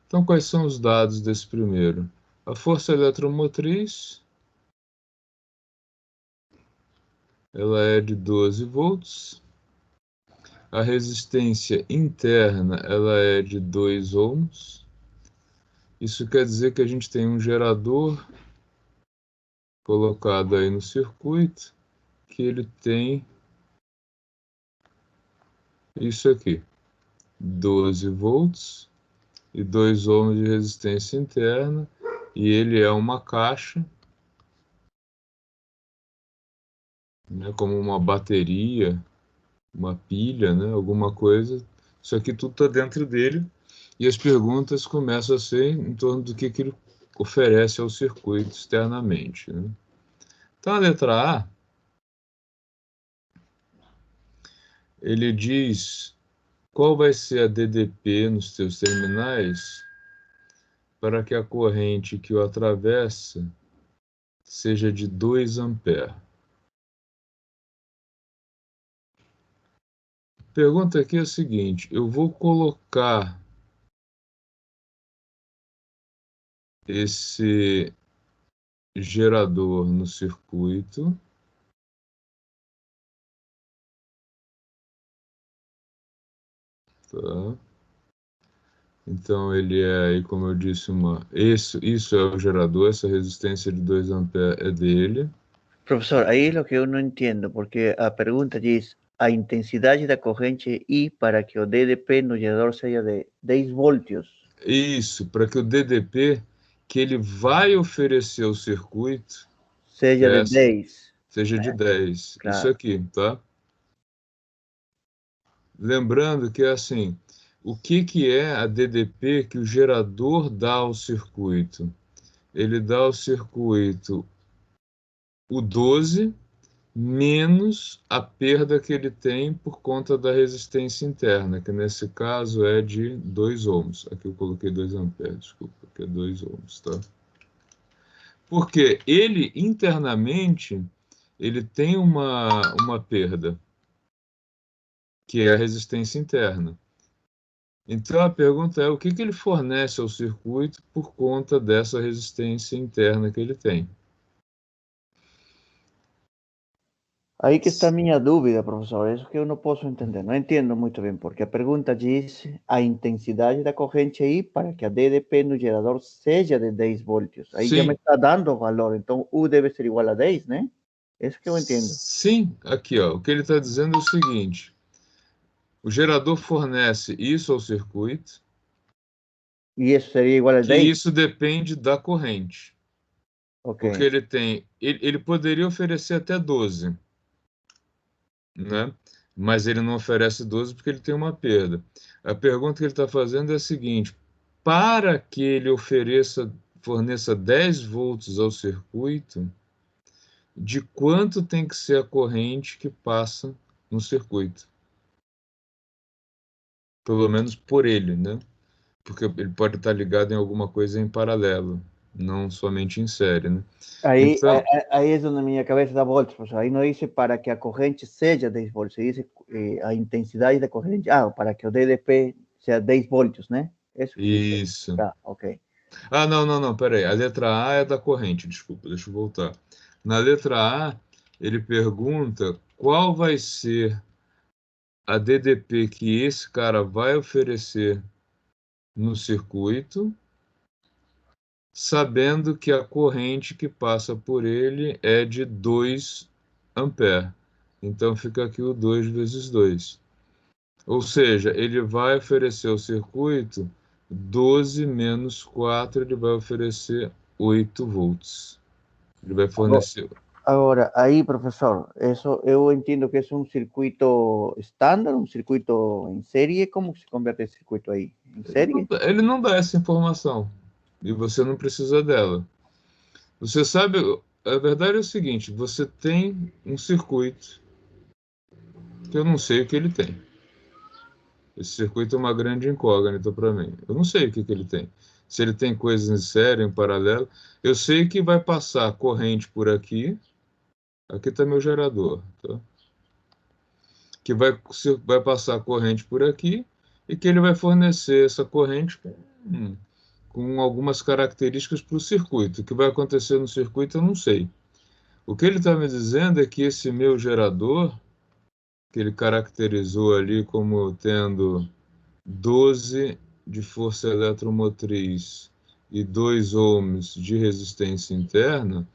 Então, quais são os dados desse primeiro? A força eletromotriz, ela é de 12 volts. A resistência interna, ela é de 2 ohms. Isso quer dizer que a gente tem um gerador colocado aí no circuito, que ele tem isso aqui, 12 volts e 2 ohms de resistência interna, e ele é uma caixa, né, como uma bateria, uma pilha, né, alguma coisa. Isso aqui tudo está dentro dele, e as perguntas começam a ser em torno do que ele oferece ao circuito externamente, né? Então, a letra A, ele diz qual vai ser a DDP nos seus terminais para que a corrente que o atravessa seja de 2 amperes. A pergunta aqui é a seguinte: eu vou colocar esse gerador no circuito, tá? Então ele é aí, como eu disse, isso é o gerador, essa resistência de 2 amperes é dele. Professor, aí é o que eu não entendo, porque a pergunta diz a intensidade da corrente I para que o DDP no gerador seja de 10 voltios. Isso, para que o DDP que ele vai oferecer ao circuito Seja de 10. seja de 10. Isso Claro. aqui, tá? Lembrando que, assim, o que é a DDP que o gerador dá ao circuito? Ele dá ao circuito o 12 menos a perda que ele tem por conta da resistência interna, que nesse caso é de 2 ohms. Aqui eu coloquei 2 amperes, desculpa, que é 2 ohms, tá? Porque ele, internamente, ele tem uma perda, que é a resistência interna. Então a pergunta é o que ele fornece ao circuito por conta dessa resistência interna que ele tem. Aí que está a minha dúvida, professor. Isso que eu não posso entender. Não entendo muito bem, porque a pergunta diz a intensidade da corrente I para que a DDP no gerador seja de 10 voltios. Aí já me Sim, está dando o valor. Então, U deve ser igual a 10, né? Isso que eu entendo. sim, aqui ó, o que ele está dizendo é o seguinte: o gerador fornece isso ao circuito, E isso seria igual a que 10? isso depende da corrente, Ok. porque ele poderia oferecer até 12, né? Mas ele não oferece 12 porque ele tem uma perda. A pergunta que ele está fazendo é a seguinte: para que ele forneça 10 volts ao circuito, de quanto tem que ser a corrente que passa no circuito? Pelo menos por ele, né? Porque ele pode estar ligado em alguma coisa em paralelo, não somente em série, né? Aí, Então, aí é onde minha cabeça dá voltas, professor. Aí não diz para que a corrente seja 10 volts, diz a intensidade da corrente. Ah, para que o DDP seja 10 volts, né? Isso que diz. isso. Tá, ok. Ah, não, peraí. A letra A é da corrente, desculpa, deixa eu voltar. Na letra A, ele pergunta qual vai ser a DDP que esse cara vai oferecer no circuito, sabendo que a corrente que passa por ele é de 2 amperes. Então fica aqui o 2 vezes 2. Ou seja, ele vai oferecer ao circuito 12 menos 4, ele vai oferecer 8 volts. Ele vai fornecer. Agora, aí, professor, isso eu entendo que é um circuito estándar, um circuito em série. Como se converte esse circuito aí? Em série? Ele não dá essa informação e você não precisa dela. Você sabe, a verdade é o seguinte: você tem um circuito que eu não sei o que ele tem. Esse circuito é uma grande incógnita para mim. Eu não sei o que ele tem. Se ele tem coisas em série, em paralelo. Eu sei que vai passar corrente por aqui. Aqui está meu gerador, tá? Que vai passar corrente por aqui e que ele vai fornecer essa corrente com com algumas características para o circuito. O que vai acontecer no circuito eu não sei. O que ele está me dizendo é que esse meu gerador, que ele caracterizou ali como tendo 12 de força eletromotriz e 2 ohms de resistência interna,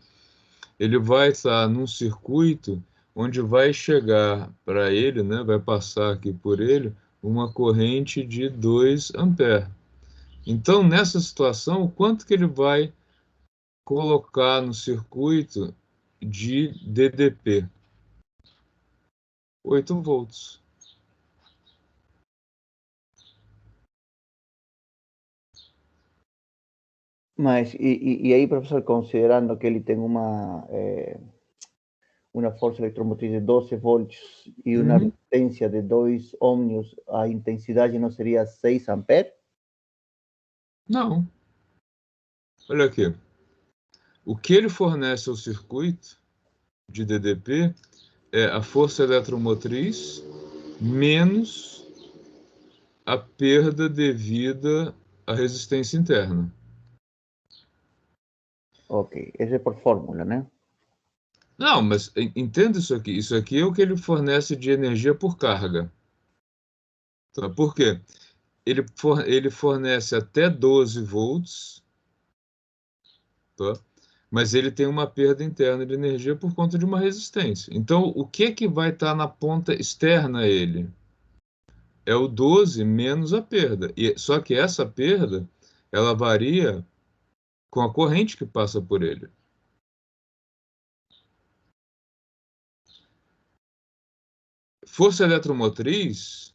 ele vai estar num circuito onde vai chegar para ele, né, vai passar aqui por ele, uma corrente de 2 amperes. Então, nessa situação, o quanto que ele vai colocar no circuito de DDP? 8 volts. Mas, e aí, professor, considerando que ele tem uma força eletromotriz de 12 volts e uma resistência de 2 ohms, a intensidade não seria 6 amperes? Não. Olha aqui. O que ele fornece ao circuito de DDP é a força eletromotriz menos a perda devida à resistência interna. Ok, esse é por fórmula, né? Não, mas entenda isso aqui. Isso aqui é o que ele fornece de energia por carga. Tá? Por quê? Ele fornece até 12 volts, tá? Mas ele tem uma perda interna de energia por conta de uma resistência. Então, o que vai estar na ponta externa a ele? É o 12 menos a perda. Só que essa perda, ela varia com a corrente que passa por ele. Força eletromotriz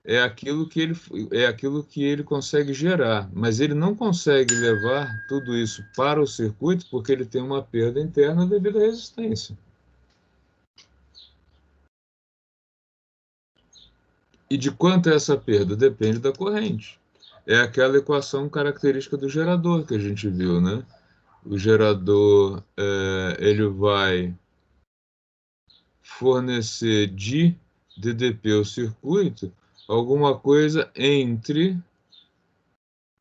é aquilo que ele consegue gerar, mas ele não consegue levar tudo isso para o circuito porque ele tem uma perda interna devido à resistência. E de quanto é essa perda? Depende da corrente. É aquela equação característica do gerador que a gente viu, né? O gerador, ele vai fornecer de DDP ao circuito alguma coisa entre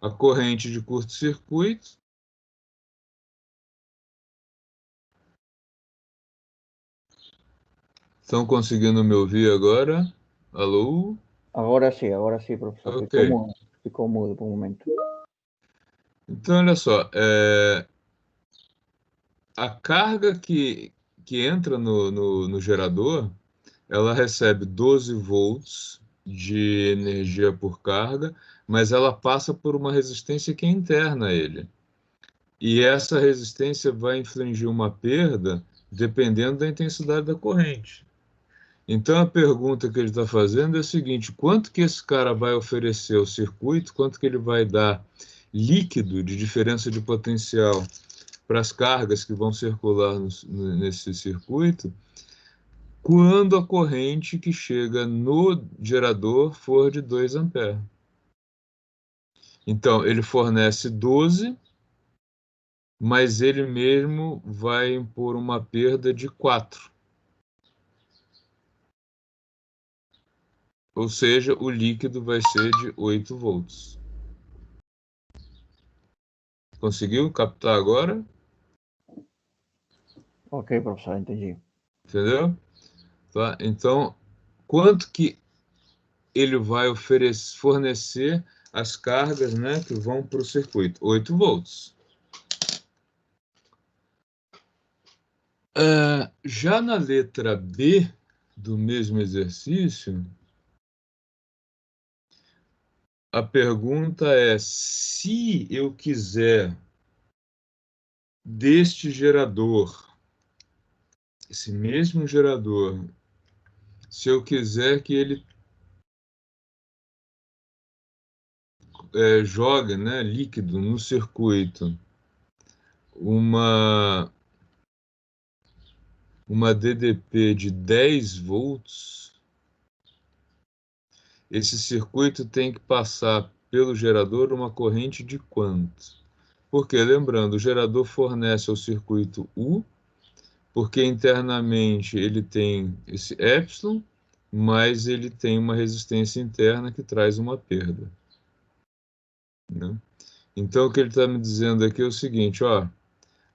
a corrente de curto-circuito. Estão conseguindo me ouvir agora? Alô? Agora sim, professor. Ok. Ficou mudo por um momento. Então, olha só, a carga que entra no gerador, ela recebe 12 volts de energia por carga, mas ela passa por uma resistência que é interna a ele. E essa resistência vai infligir uma perda dependendo da intensidade da corrente. Então a pergunta que ele está fazendo é a seguinte: quanto que esse cara vai oferecer ao circuito, quanto que ele vai dar líquido de diferença de potencial para as cargas que vão circular nesse circuito, quando a corrente que chega no gerador for de 2 amperes. Então, ele fornece 12, mas ele mesmo vai impor uma perda de 4. Ou seja, o líquido vai ser de 8 volts. Conseguiu captar agora? Ok, professor, entendi. Entendeu? Tá? Então, quanto que ele vai fornecer as cargas, né, que vão para o circuito? 8 volts. Já na letra B do mesmo exercício, a pergunta é: se eu quiser deste gerador, esse mesmo gerador, se eu quiser que ele jogue, né, líquido no circuito, uma DDP de 10 volts, esse circuito tem que passar pelo gerador uma corrente de quanto? Porque, lembrando, o gerador fornece ao circuito U, porque internamente ele tem esse epsilon, mas ele tem uma resistência interna que traz uma perda, né? Então, o que ele está me dizendo aqui é o seguinte, ó,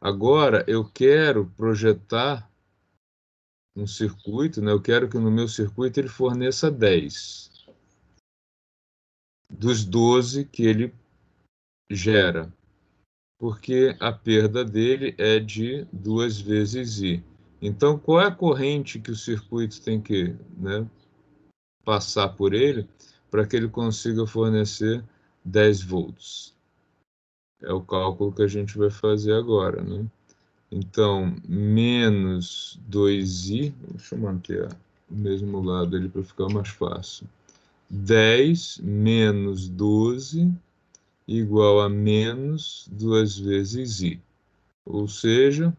agora eu quero projetar um circuito, né? Eu quero que no meu circuito ele forneça 10 dos 12 que ele gera, porque a perda dele é de 2 vezes I. Então, qual é a corrente que o circuito tem que, né, passar por ele para que ele consiga fornecer 10 volts? É o cálculo que a gente vai fazer agora, né? Então, menos 2i, deixa eu manter o mesmo lado ali para ficar mais fácil. 10 menos 12 igual a menos 2 vezes i. Ou seja,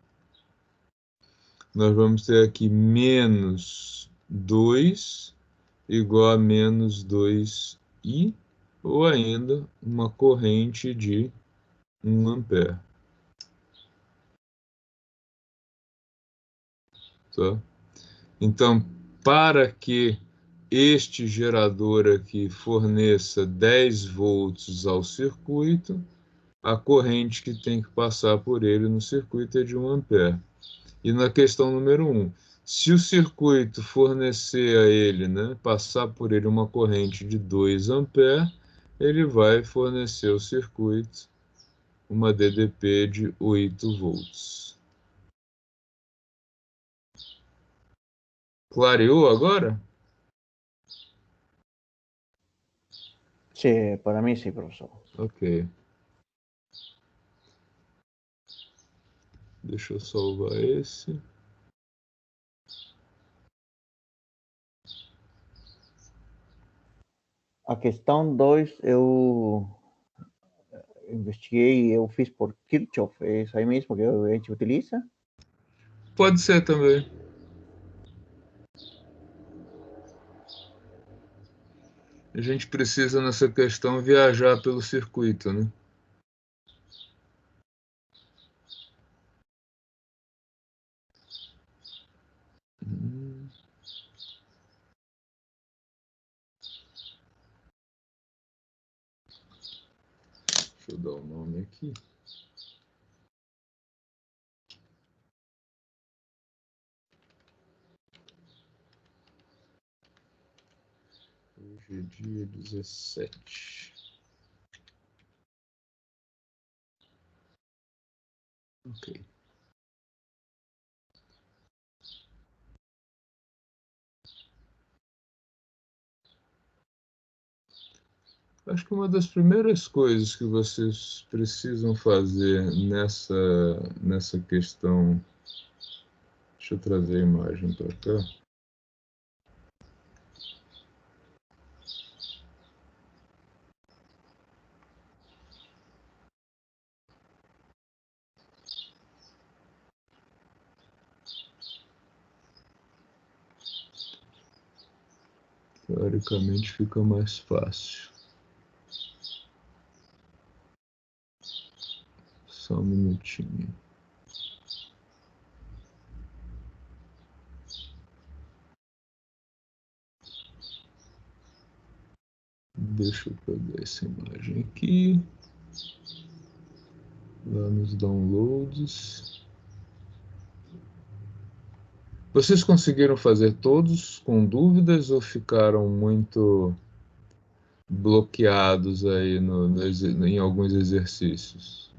nós vamos ter aqui menos 2 igual a menos 2i, ou ainda uma corrente de 1 ampere. Tá? Então, para que este gerador aqui forneça 10 volts ao circuito, a corrente que tem que passar por ele no circuito é de 1 ampere. E na questão número 1, se o circuito fornecer a ele, né, passar por ele uma corrente de 2 ampere, ele vai fornecer ao circuito uma DDP de 8 volts. Clareou agora? Sí, para mí sí, profesor. Ok. Deixa eu salvar esse. A questão 2 eu investiguei, eu fiz por Kirchhoff, é isso aí mesmo que a gente utiliza? Pode ser também. A gente precisa, nessa questão, viajar pelo circuito, né? Deixa eu dar o nome aqui. Hoje é dia 17. Ok. Acho que uma das primeiras coisas que vocês precisam fazer nessa questão. Deixa eu trazer a imagem para cá. Teoricamente fica mais fácil. Só um minutinho. Deixa eu pegar essa imagem aqui. Lá nos downloads. Vocês conseguiram fazer todos com dúvidas ou ficaram muito bloqueados aí em alguns exercícios?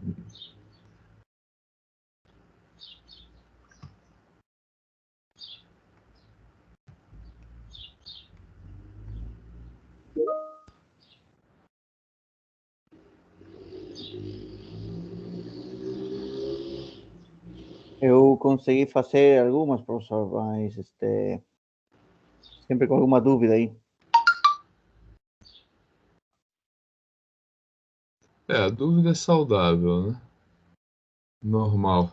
Eu consegui fazer algumas, professor, mas sempre com alguma dúvida aí. A dúvida é saudável, né? Normal.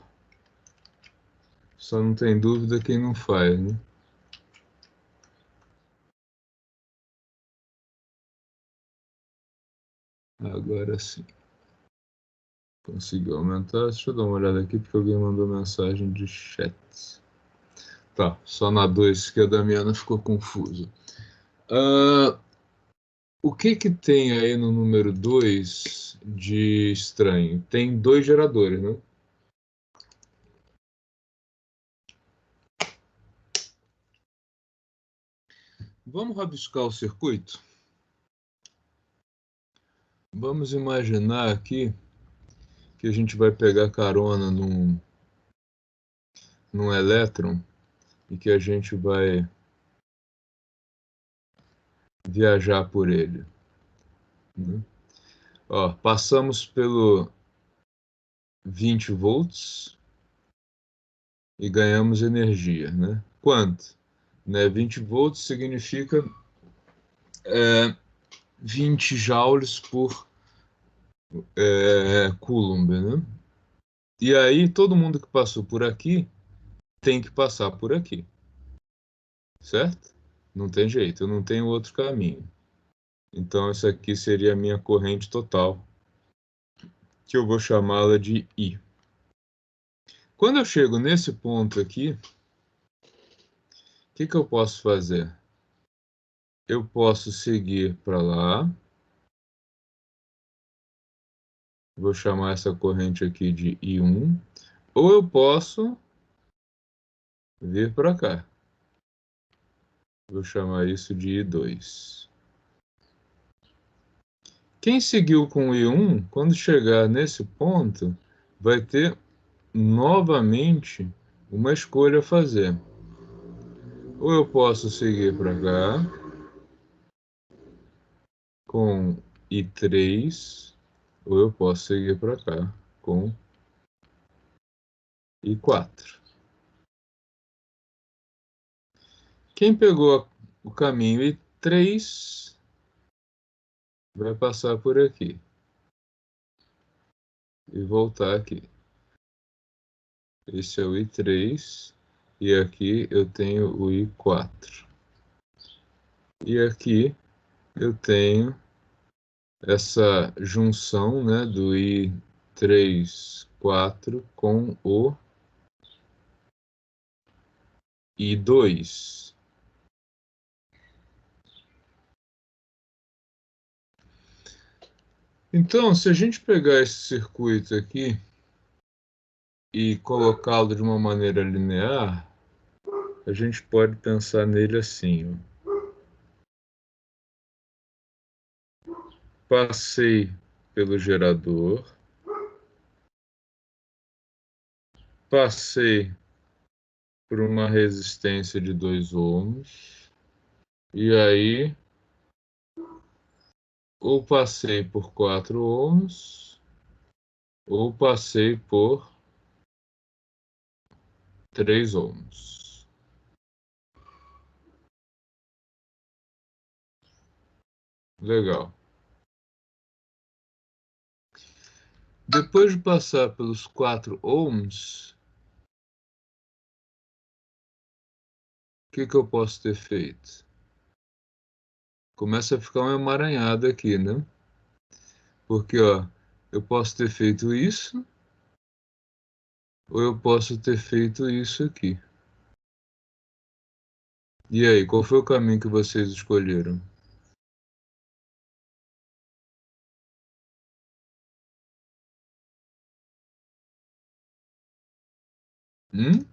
Só não tem dúvida quem não faz, né? Agora sim. Conseguiu aumentar. Deixa eu dar uma olhada aqui porque alguém mandou mensagem de chat. Tá, só na 2 que a Damiana ficou confusa. O que que tem aí no número 2 de estranho? Tem dois geradores, né? Vamos rabiscar o circuito? Vamos imaginar aqui que a gente vai pegar carona num elétron e que a gente vai viajar por ele, né? Ó, passamos pelo 20 volts e ganhamos energia, né? Quanto? Né? 20 volts significa 20 joules por coulomb, né? E aí todo mundo que passou por aqui tem que passar por aqui, certo? Não tem jeito, eu não tenho outro caminho. Então essa aqui seria a minha corrente total, que eu vou chamá-la de I. Quando eu chego nesse ponto aqui, o que eu posso fazer? Eu posso seguir para lá, vou chamar essa corrente aqui de I1, ou eu posso vir para cá, vou chamar isso de I2. Quem seguiu com o I1, quando chegar nesse ponto, vai ter novamente uma escolha a fazer. Ou eu posso seguir para cá com I3, ou eu posso seguir para cá com I4. Quem pegou o caminho I3 vai passar por aqui e voltar aqui. Esse é o I3 e aqui eu tenho o I4. E aqui eu tenho essa junção, né, do I3, 4 com o I2. Então, se a gente pegar esse circuito aqui e colocá-lo de uma maneira linear, a gente pode pensar nele assim, ó. Passei pelo gerador, passei por uma resistência de 2 ohms, e aí ou passei por 4 ohms, ou passei por 3 ohms. Legal. Depois de passar pelos 4 ohms, o que eu posso ter feito? Começa a ficar uma emaranhada aqui, né? Porque, ó, eu posso ter feito isso, ou eu posso ter feito isso aqui. E aí, qual foi o caminho que vocês escolheram? Hum?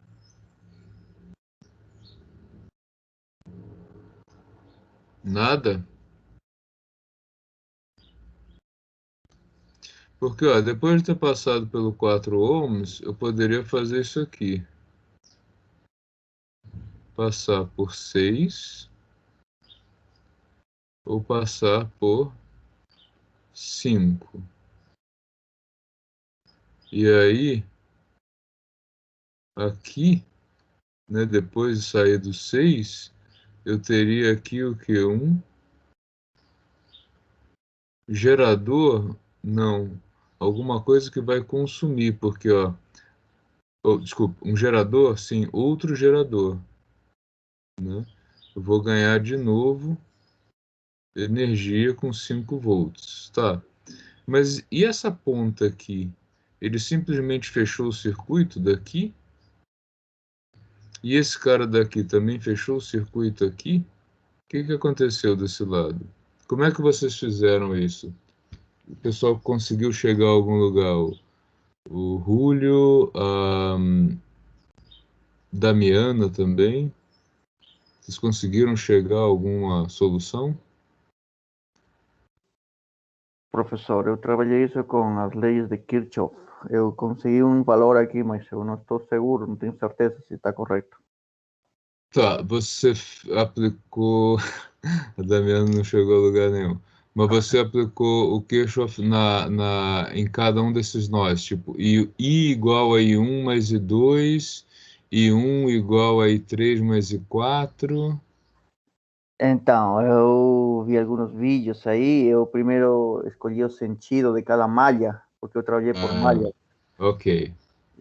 Nada? Porque, ó, depois de ter passado pelo 4 ohms, eu poderia fazer isso aqui. Passar por 6 ou passar por 5. E aí, aqui, né, depois de sair do 6, eu teria aqui o que? Um gerador? Não. Alguma coisa que vai consumir, porque, ó, desculpa, um gerador? Sim, outro gerador, né? Eu vou ganhar de novo energia com 5 volts, tá? Mas e essa ponta aqui? Ele simplesmente fechou o circuito daqui? E esse cara daqui também fechou o circuito aqui? O que aconteceu desse lado? Como é que vocês fizeram isso? O pessoal conseguiu chegar a algum lugar? O Julio, a Damiana também? Vocês conseguiram chegar a alguma solução? Professor, eu trabalhei isso com as leis de Kirchhoff. Eu consegui um valor aqui, mas eu não estou seguro, não tenho certeza se está correto. Tá, você aplicou. A Damiana não chegou a lugar nenhum. Mas você aplicou o Kirchhoff em cada um desses nós, tipo, I igual a I1 mais I2, I1 igual a I3 mais I4. Então, eu vi alguns vídeos aí. Eu primeiro escolhi o sentido de cada malha, porque eu trabalhei por malha. Ok,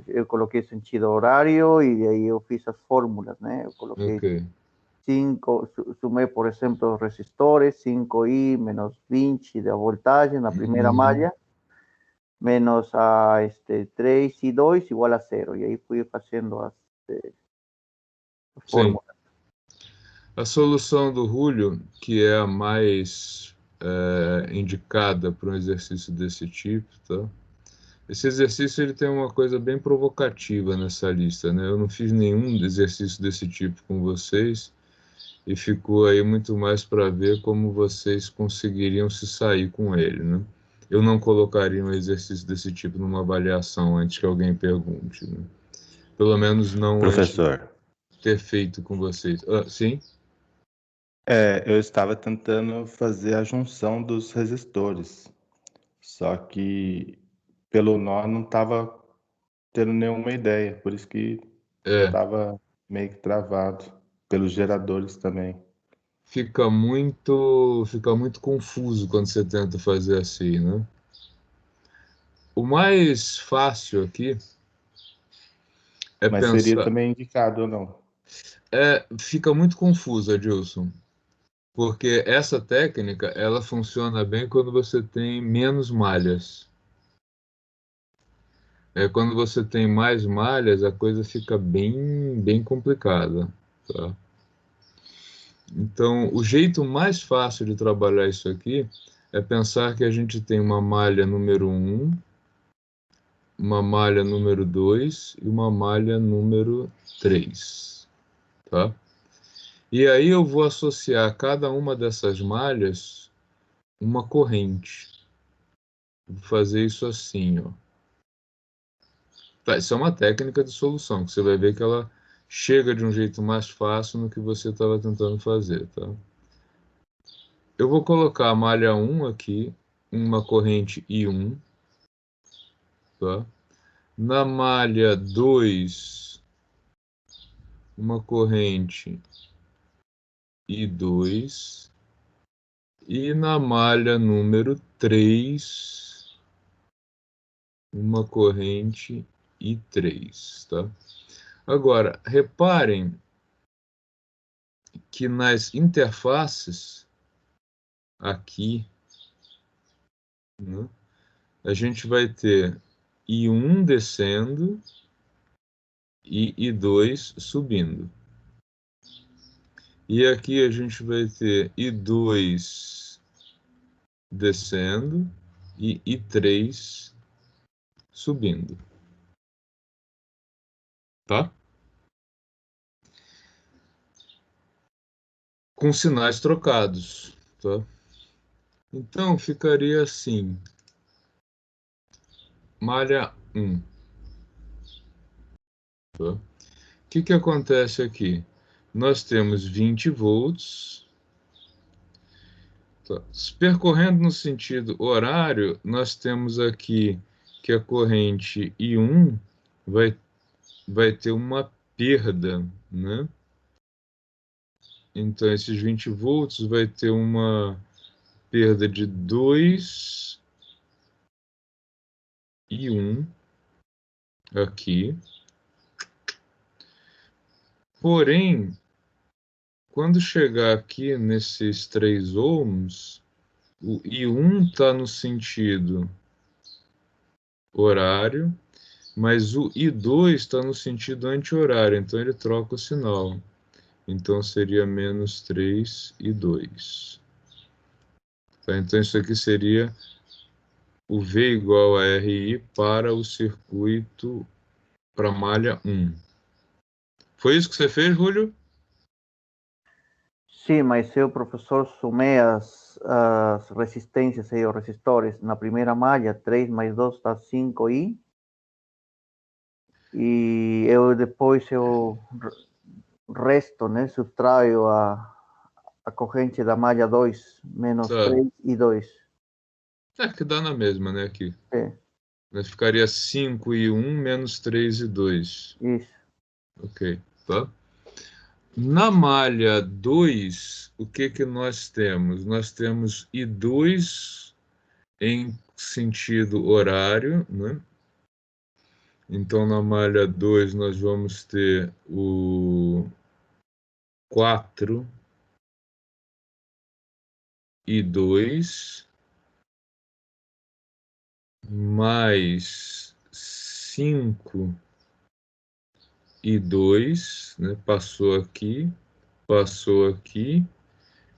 Eu coloquei sentido horário e aí eu fiz as fórmulas, né? Eu coloquei ok. 5, sumei, por exemplo, os resistores, 5I menos 20 da voltagem na primeira malha, menos a 3I2 igual a 0. E aí fui fazendo as Sim. fórmulas. A solução do Julio, que é a mais indicada para um exercício desse tipo, tá? Esse exercício ele tem uma coisa bem provocativa nessa lista, né? Eu não fiz nenhum exercício desse tipo com vocês e ficou aí muito mais para ver como vocês conseguiriam se sair com ele, né? Eu não colocaria um exercício desse tipo numa avaliação antes que alguém pergunte, né? Pelo menos não antes de Professor, ter feito com vocês. Sim? eu estava tentando fazer a junção dos resistores, só que pelo nó não estava tendo nenhuma ideia, por isso que É, estava meio que travado, pelos geradores também. fica muito confuso quando você tenta fazer assim, né? O mais fácil aqui é Mas seria pensar. também indicado ou não? Fica muito confuso, Adilson, porque essa técnica ela funciona bem quando você tem menos malhas. Quando você tem mais malhas, a coisa fica bem, bem complicada, tá? Então, o jeito mais fácil de trabalhar isso aqui é pensar que a gente tem uma malha número 1, uma malha número 2 e uma malha número 3, tá? E aí eu vou associar a cada uma dessas malhas uma corrente. Vou fazer isso assim, ó. Tá, isso é uma técnica de solução, que você vai ver que ela chega de um jeito mais fácil no que você estava tentando fazer, tá? Eu vou colocar a malha 1 aqui, uma corrente I1, tá? Na malha 2, uma corrente I2. E na malha número 3, uma corrente I3, tá? Agora, reparem que nas interfaces aqui, né, a gente vai ter I1 descendo e I2 subindo. E aqui a gente vai ter I2 descendo e I3 subindo. Tá? Com sinais trocados, tá? Então ficaria assim: malha 1. Tá? O que acontece aqui? Nós temos 20 volts. Tá? Percorrendo no sentido horário, nós temos aqui que a corrente I1 vai ter uma perda, né? Então, esses 20 volts vai ter uma perda de 2 e 1 aqui. Porém, quando chegar aqui nesses 3 ohms, o I1 está no sentido horário, mas o I2 está no sentido anti-horário, então ele troca o sinal. Então seria menos 3 e 2. Tá? Então, isso aqui seria o V igual a RI para o circuito, para a malha 1. Foi isso que você fez, Júlio? Sim, mas eu, professor, somei as resistências e os resistores na primeira malha, 3 mais 2 dá 5i. E depois eu resto, né, subtraio a corrente da malha 2, menos Tá. 3 e 2. É que dá na mesma, né, aqui. É, Mas ficaria 5 e 1 menos 3 e 2. isso. Ok, tá? Na malha 2, o que que nós temos? Nós temos I2 em sentido horário, né? Então, na malha 2, nós vamos ter o 4 e 2 mais 5 e 2, né? Passou aqui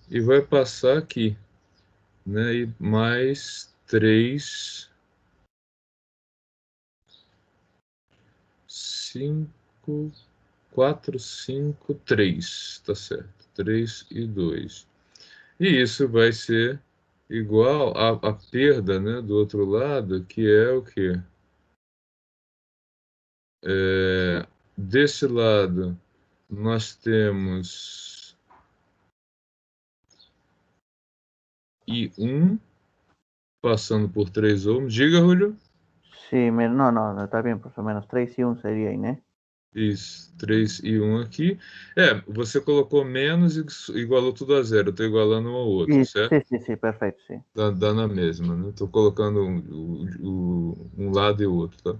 e vai passar aqui, né? E mais 3, 5, 4, 5, 3, tá certo. 3 e 2. E isso vai ser igual à perda, né, do outro lado, que é o quê? Desse lado, nós temos I1 passando por 3 ohms. Diga, Julio. Sim, não, está bem, professor, menos 3 e 1 seria aí, né? Isso, 3 e 1 aqui. Você colocou menos e igualou tudo a zero. Eu estou igualando um ao outro, Isso, certo? sim, perfeito, sim. Dá na mesma, né? Estou colocando um lado e o outro, tá?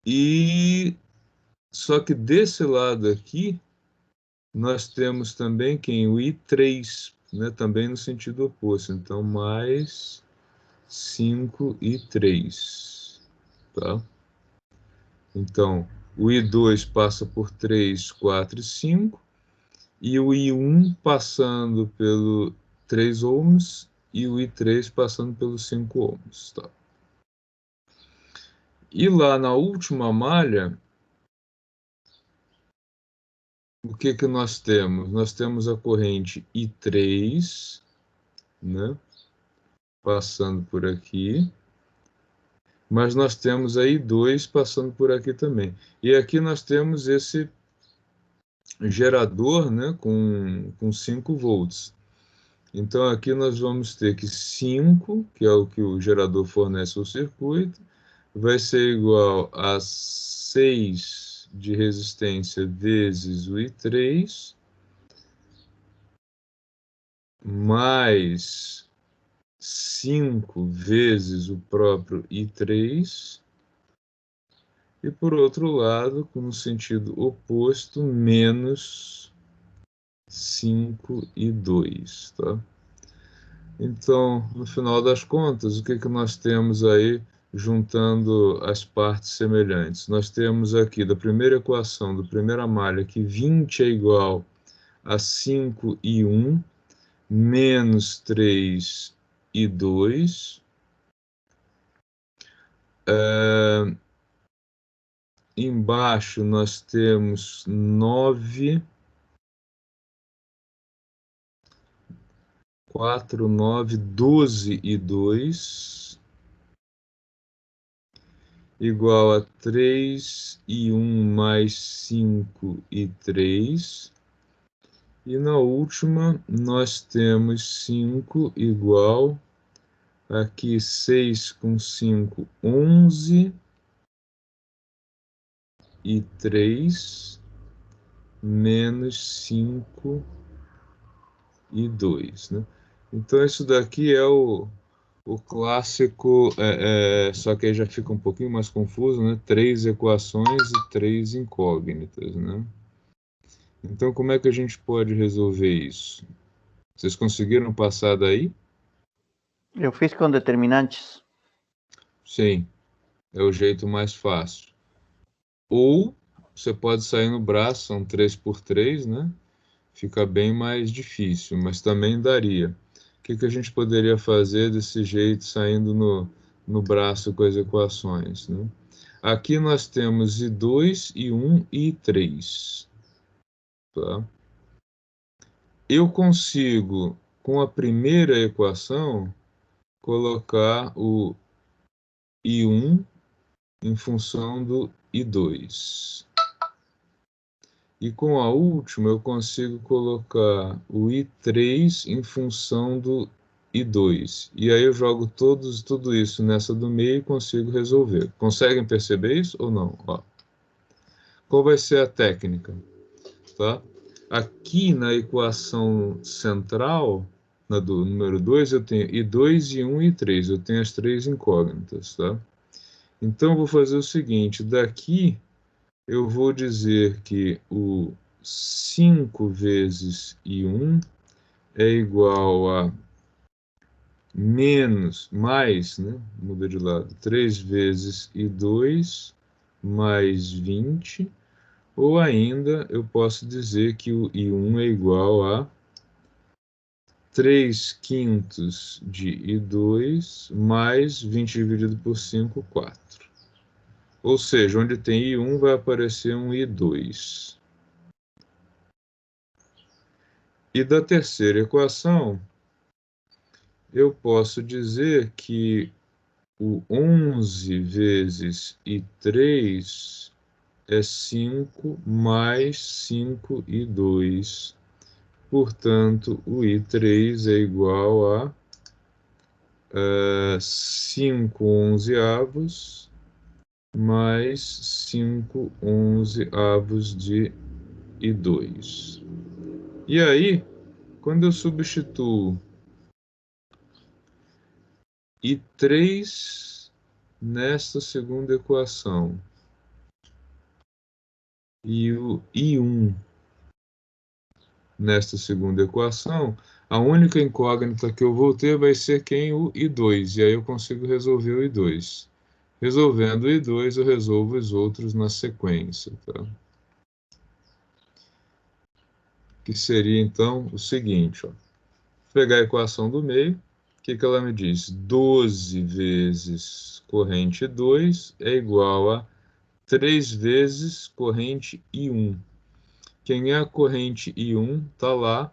E só que desse lado aqui, nós temos também quem? O I3, né? Também no sentido oposto. Então, mais 5 e 3, tá? Então, o I2 passa por 3, 4 e 5, e o I1 passando pelo 3 ohms e o I3 passando pelos 5 ohms, tá? E lá na última malha, o que que nós temos? Nós temos a corrente I3, né, passando por aqui, mas nós temos a I2 passando por aqui também. E aqui nós temos esse gerador, né, com 5 volts. Então aqui nós vamos ter que 5, que é o que o gerador fornece ao circuito, vai ser igual a 6 de resistência vezes o I3, mais 5 vezes o próprio I3, e por outro lado, com o sentido oposto, menos 5 e 2, tá? Então, no final das contas, o que que nós temos aí juntando as partes semelhantes? Nós temos aqui da primeira equação, da primeira malha, que 20 é igual a 5 e 1, menos 3 e 2. Embaixo nós temos 9, 4, 9, 12 e 2, igual a 3 e 1 mais 5 e 3. E na última nós temos 5 igual, aqui 6 com 5, 11 e 3, menos 5 e 2, né? Então isso daqui é o clássico, só que aí já fica um pouquinho mais confuso, né? 3 equações e 3 incógnitas, né? Então como é que a gente pode resolver isso? Vocês conseguiram passar daí? Eu fiz com determinantes. Sim, é o jeito mais fácil. Ou você pode sair no braço, são 3 por 3, né? Fica bem mais difícil, mas também daria. que a gente poderia fazer desse jeito, saindo no braço com as equações, né? Aqui nós temos I2, I1 e I3. Tá? Eu consigo, com a primeira equação, colocar o I1 em função do I2. E com a última, eu consigo colocar o I3 em função do I2. E aí eu jogo tudo isso nessa do meio e consigo resolver. Conseguem perceber isso ou não? Ó. Qual vai ser a técnica? Tá? Aqui na equação central, na do número 2, eu tenho I2, I1 e I3. Eu tenho as três incógnitas. Tá? Então, eu vou fazer o seguinte. Daqui, eu vou dizer que o 5 vezes I1 é igual a mais, né? Muda de lado, 3 vezes I2 mais 20, ou ainda eu posso dizer que o I1 é igual a 3/5 de I2 mais 20 dividido por 5, 4. Ou seja, onde tem I1 vai aparecer um I2. E da terceira equação, eu posso dizer que o 11 vezes I3 é 5 mais 5 I2. Portanto, o I3 é igual a 5 onzeavos mais 5 onzeavos de I2. E aí, quando eu substituo I3 nesta segunda equação e o I1 nesta segunda equação, a única incógnita que eu vou ter vai ser quem? O I2. E aí eu consigo resolver o I2. Resolvendo o I2, eu resolvo os outros na sequência. Tá? Que seria, então, o seguinte. Ó. Vou pegar a equação do meio. O que ela me diz? 12 vezes corrente 2 é igual a 3 vezes corrente I1. Quem é a corrente I1 está lá.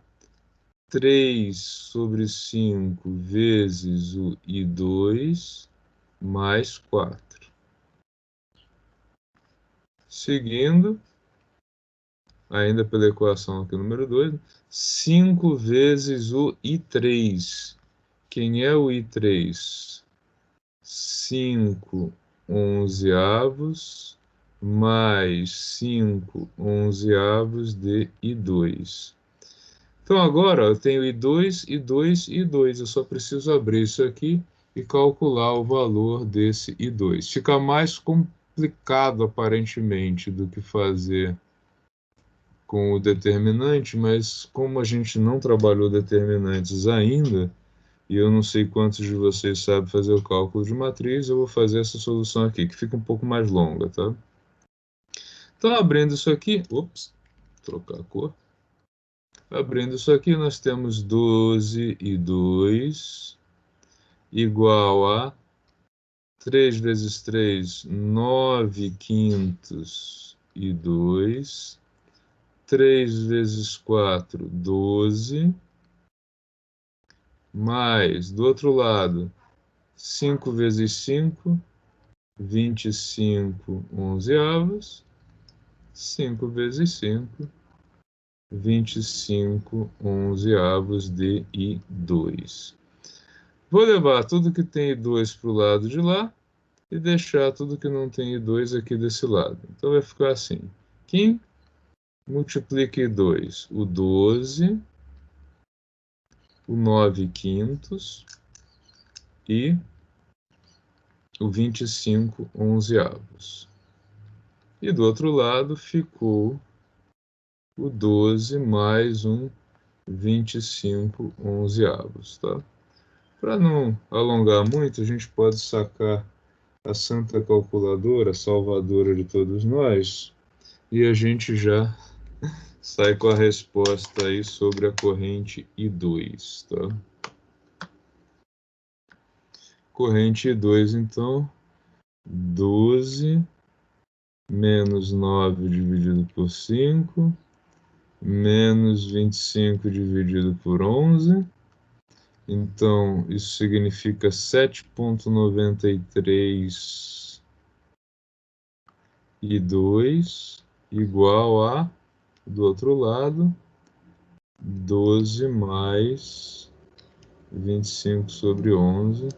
3 sobre 5 vezes o I2 mais 4. Seguindo, ainda pela equação aqui número 2, 5 vezes o I3. Quem é o I3? 5 onzeavos mais 5 onzeavos de I2. Então agora eu tenho I2, I2 e I2. Eu só preciso abrir isso aqui e calcular o valor desse I2. Fica mais complicado aparentemente do que fazer com o determinante, mas como a gente não trabalhou determinantes ainda, e eu não sei quantos de vocês sabem fazer o cálculo de matriz, eu vou fazer essa solução aqui, que fica um pouco mais longa, tá? Então, abrindo isso aqui, trocar a cor. Abrindo isso aqui, nós temos 12 e 2 igual a 3 vezes 3, 9/5 e 2. 3 vezes 4, 12. Mais, do outro lado, 5 vezes 5, 25 onzeavos. 5 vezes 5, 25 onzeavos de I2. Vou levar tudo que tem I2 para o lado de lá e deixar tudo que não tem I2 aqui desse lado. Então vai ficar assim. Quem multiplica I2? O 12, o 9/5 e o 25 onzeavos. E do outro lado ficou o 12 mais um 25 onzeavos, tá? Para não alongar muito, a gente pode sacar a santa calculadora, salvadora de todos nós, e a gente já sai com a resposta aí sobre a corrente I2, tá? Corrente I2, então, 12 menos 9 dividido por 5, menos 25 dividido por 11. Então, isso significa 7,93 e 2 igual a, do outro lado, 12 mais 25 sobre 11,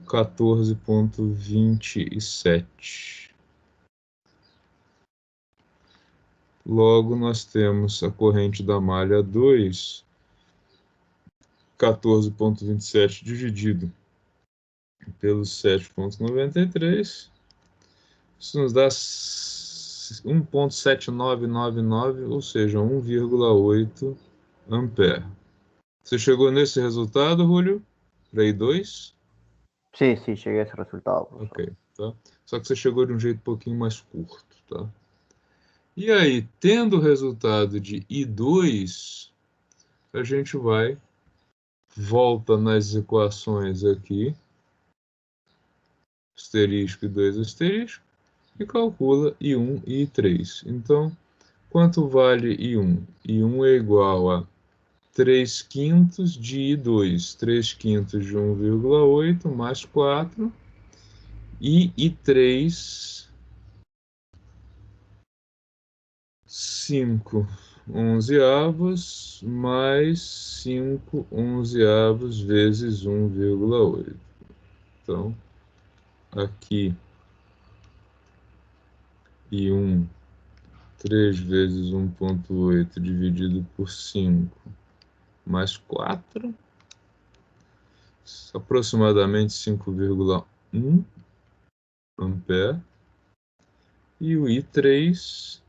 14,27. Logo, nós temos a corrente da malha 2, 14,27 dividido pelos 7,93. Isso nos dá 1,7999, ou seja, 1,8 ampere. Você chegou nesse resultado, Julio? Para I2? Sí, sí, llegué a ese resultado, profesor. Ok, tá? Só que você chegou de um jeito um pouquinho mais curto, tá? E aí, tendo o resultado de I2, a gente volta nas equações aqui, asterisco e 2 asterisco, e calcula I1 e I3. Então, quanto vale I1? I1 é igual a 3/5 de I2, 3/5 de 1,8 mais 4, e I3, 5 onzeavos mais 5 onzeavos vezes 1,8. Então, aqui, I1, 3 vezes 1,8 dividido por 5 mais 4, aproximadamente 5,1 ampere. E o I3,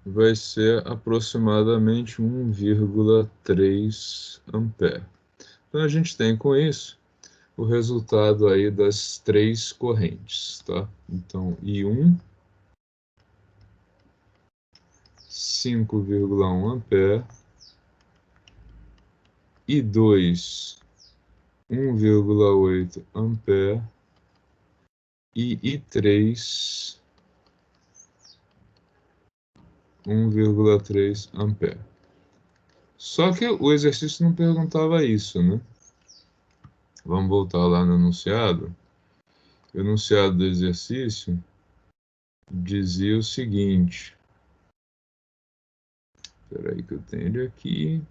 vai ser aproximadamente 1,3 ampere. Então, a gente tem com isso o resultado aí das três correntes, tá? Então, I1, 5,1 ampere, I2, 1,8 ampere e I3, 1,3 ampere. Só que o exercício não perguntava isso, né? Vamos voltar lá no enunciado. O enunciado do exercício dizia o seguinte. Espera aí que eu tenho ele aqui.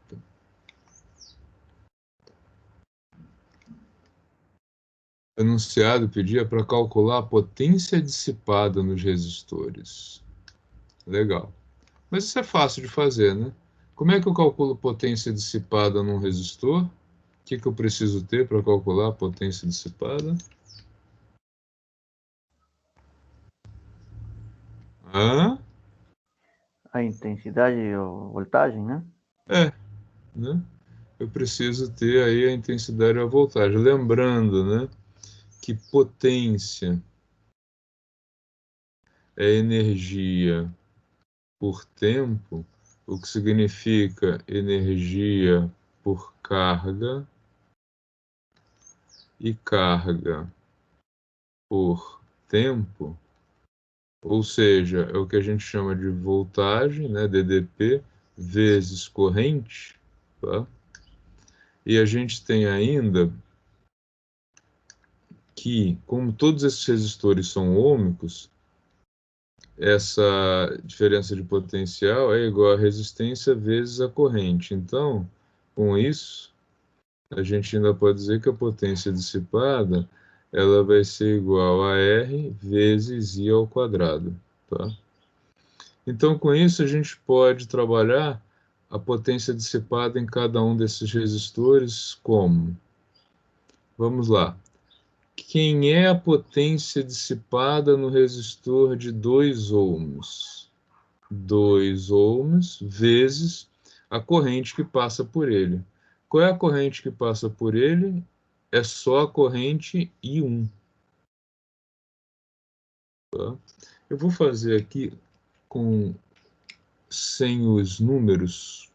O enunciado pedia para calcular a potência dissipada nos resistores. Legal. Mas isso é fácil de fazer, né? Como é que eu calculo potência dissipada num resistor? O que eu preciso ter para calcular a potência dissipada? Ah, A intensidade ou voltagem, né? né? Eu preciso ter aí a intensidade e a voltagem. Lembrando, né, que potência é energia por tempo, o que significa energia por carga, e carga por tempo, ou seja, é o que a gente chama de voltagem, né, DDP, vezes corrente, tá? E a gente tem ainda que, como todos esses resistores são ômicos, essa diferença de potencial é igual a resistência vezes a corrente. Então, com isso, a gente ainda pode dizer que a potência dissipada ela vai ser igual a R vezes I ao quadrado, tá? Então, com isso, a gente pode trabalhar a potência dissipada em cada um desses resistores como? Vamos lá. Quem é a potência dissipada no resistor de 2 ohms? 2 ohms vezes a corrente que passa por ele. Qual é a corrente que passa por ele? É só a corrente I1. Tá? Eu vou fazer aqui sem os números,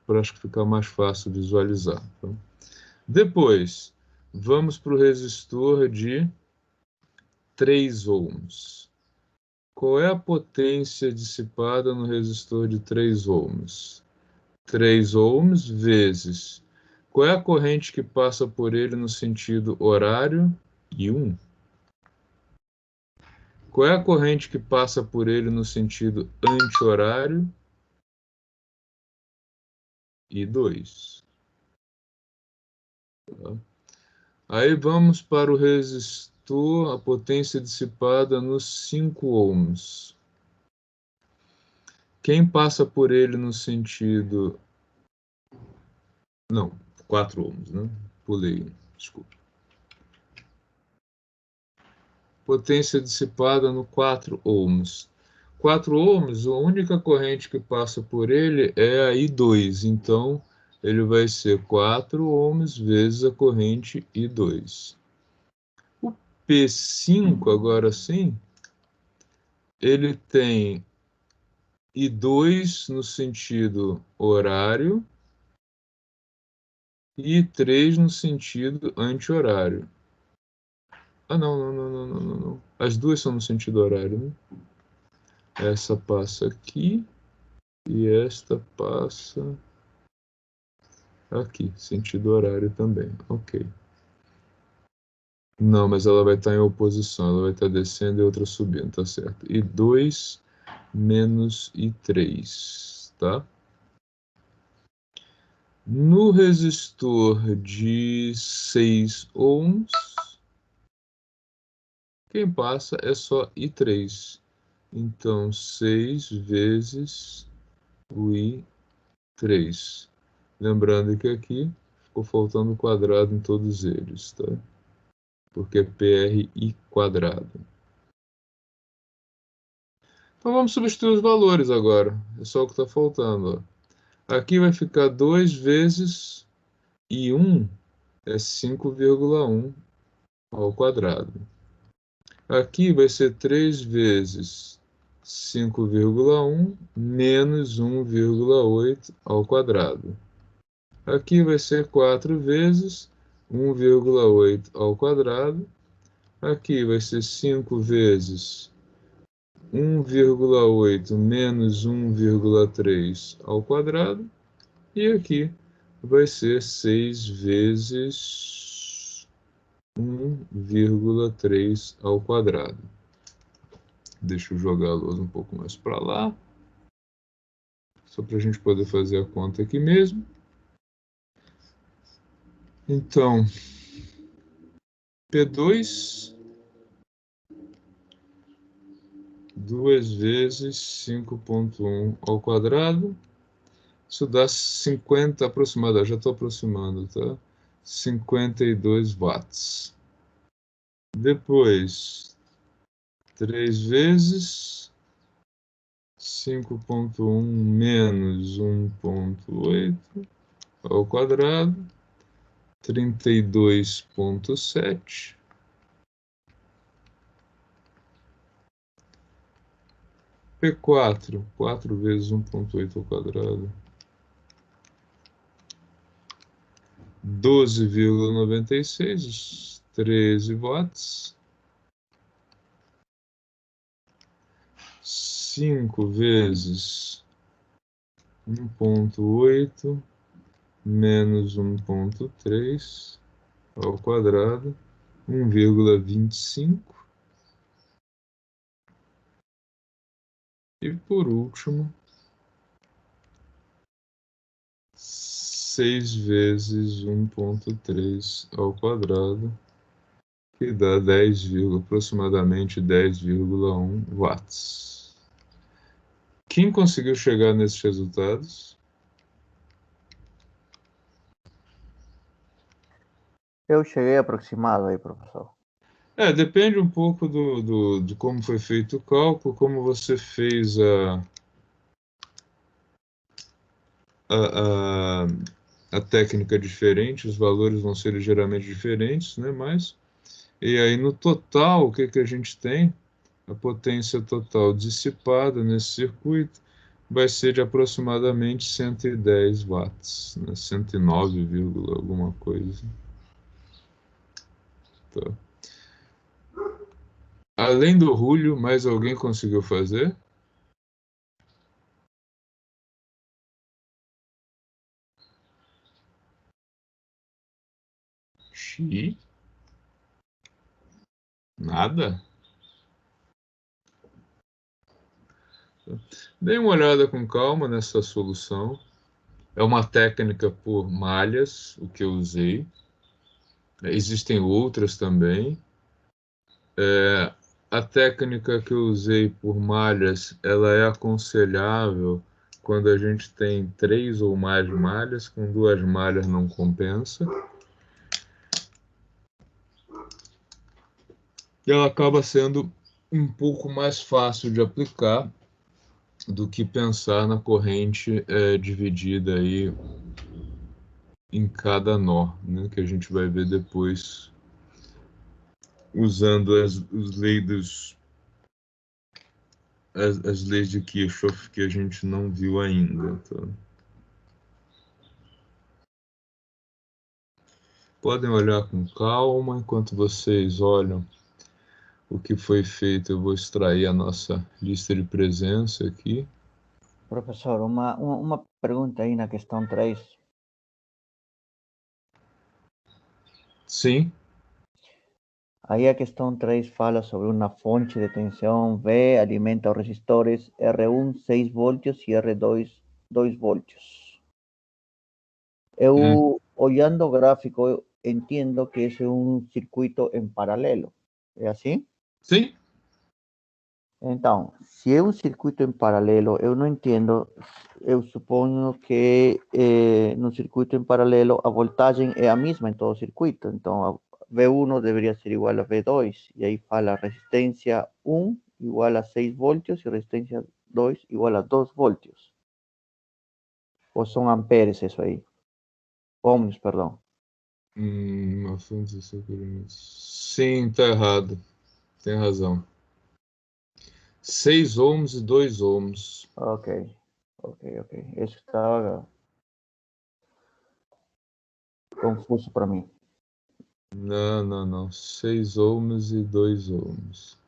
para acho que ficar mais fácil visualizar. Tá? Depois, vamos para o resistor de 3 ohms. Qual é a potência dissipada no resistor de 3 ohms? 3 ohms vezes. Qual é a corrente que passa por ele no sentido horário? I1. Qual é a corrente que passa por ele no sentido anti-horário? I2. Tá? Aí vamos para o resistor, a potência dissipada nos 5 ohms. Quem passa por ele no sentido... Não, 4 ohms, né? Pulei, desculpa. Potência dissipada no 4 ohms. 4 ohms, a única corrente que passa por ele é a I2, então ele vai ser 4 ohms vezes a corrente I2. O P5, agora sim, ele tem I2 no sentido horário e I3 no sentido anti-horário. Ah, não. As duas são no sentido horário, né? Essa passa aqui e esta passa aqui, sentido horário também. Ok. Não, mas ela vai estar em oposição, ela vai estar descendo e outra subindo, tá certo. I2 menos I3, tá? No resistor de 6 ohms, quem passa é só I3. Então, 6 vezes o I3. Lembrando que aqui ficou faltando o quadrado em todos eles, tá? Porque é PRI quadrado. Então vamos substituir os valores agora. É só o que está faltando. Ó. Aqui vai ficar 2 vezes I1 é 5,1 ao quadrado. Aqui vai ser 3 vezes 5,1 menos 1,8 ao quadrado. Aqui vai ser 4 vezes 1,8 ao quadrado. Aqui vai ser 5 vezes 1,8 menos 1,3 ao quadrado. E aqui vai ser 6 vezes 1,3 ao quadrado. Deixa eu jogar a lousa um pouco mais para lá. Só para a gente poder fazer a conta aqui mesmo. Então, P2, 2 vezes 5,1 ao quadrado. Isso dá 50 aproximadamente, já estou aproximando, tá? 52 watts. Depois, 3 vezes 5,1 menos 1,8 ao quadrado, 32,7. P4, 4 vezes 1,8 ao quadrado, 12,96, 13 watts. 5 vezes 1,8 menos 1,3 ao quadrado, 1,25. E por último, 6 vezes 1,3 ao quadrado, que dá aproximadamente 10,1 watts. Quem conseguiu chegar nesses resultados? Eu cheguei aproximado aí, professor. Depende um pouco de como foi feito o cálculo, como você fez a técnica é diferente, os valores vão ser ligeiramente diferentes, né? E aí no total, o que que a gente tem? A potência total dissipada nesse circuito vai ser de aproximadamente 110 watts, né? 109, alguma coisa. Tá. Além do Julio, mais alguém conseguiu fazer? Xi? Nada? Dê uma olhada com calma nessa solução. É uma técnica por malhas, o que eu usei. Existem outras também. A técnica que eu usei por malhas, ela é aconselhável quando a gente tem 3 ou mais malhas, com 2 malhas não compensa. E ela acaba sendo um pouco mais fácil de aplicar do que pensar na corrente dividida aí em cada nó, né, que a gente vai ver depois usando as leis de Kirchhoff que a gente não viu ainda. Então. Podem olhar com calma enquanto vocês olham o que foi feito. Eu vou extrair a nossa lista de presença aqui. Professor, uma pergunta aí na questão 3. Sim. Aí a questão 3 fala sobre uma fonte de tensão V, alimenta os resistores R1, 6 volts e R2, 2 volts. Eu, olhando o gráfico, eu entendo que esse é um circuito em paralelo. É assim? Sim. Então, se é um circuito em paralelo, eu não entendo. Eu suponho que no circuito em paralelo a voltagem é a mesma em todo o circuito. Então, a V1 deveria ser igual a V2. E aí fala resistência 1 igual a 6 volts e resistência 2 igual a 2 volts. Ou são amperes isso aí? Ohms, perdão. Sim, tá errado. Tem razão. 6 ohms e 2 ohms. Ok. Isso estava confuso para mim. Não. 6 ohms e 2 ohms.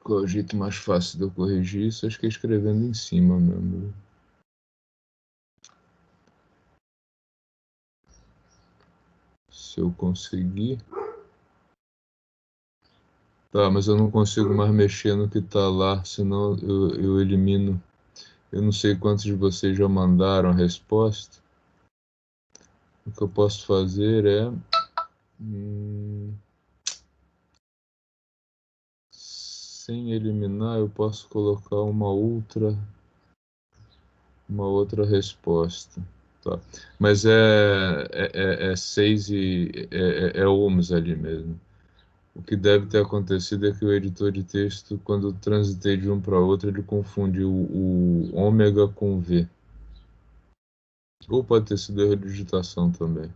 Qual é o jeito mais fácil de eu corrigir isso? Acho que é escrevendo em cima mesmo. Se eu conseguir. Tá, mas eu não consigo mais mexer no que tá lá, senão eu elimino. Eu não sei quantos de vocês já mandaram a resposta. O que eu posso fazer é. Sem eliminar, eu posso colocar uma outra resposta. Tá. Mas é 6 é ohms ali mesmo. O que deve ter acontecido é que o editor de texto, quando eu transitei de um para outro, ele confundiu o ômega com V. Ou pode ter sido erro de digitação também.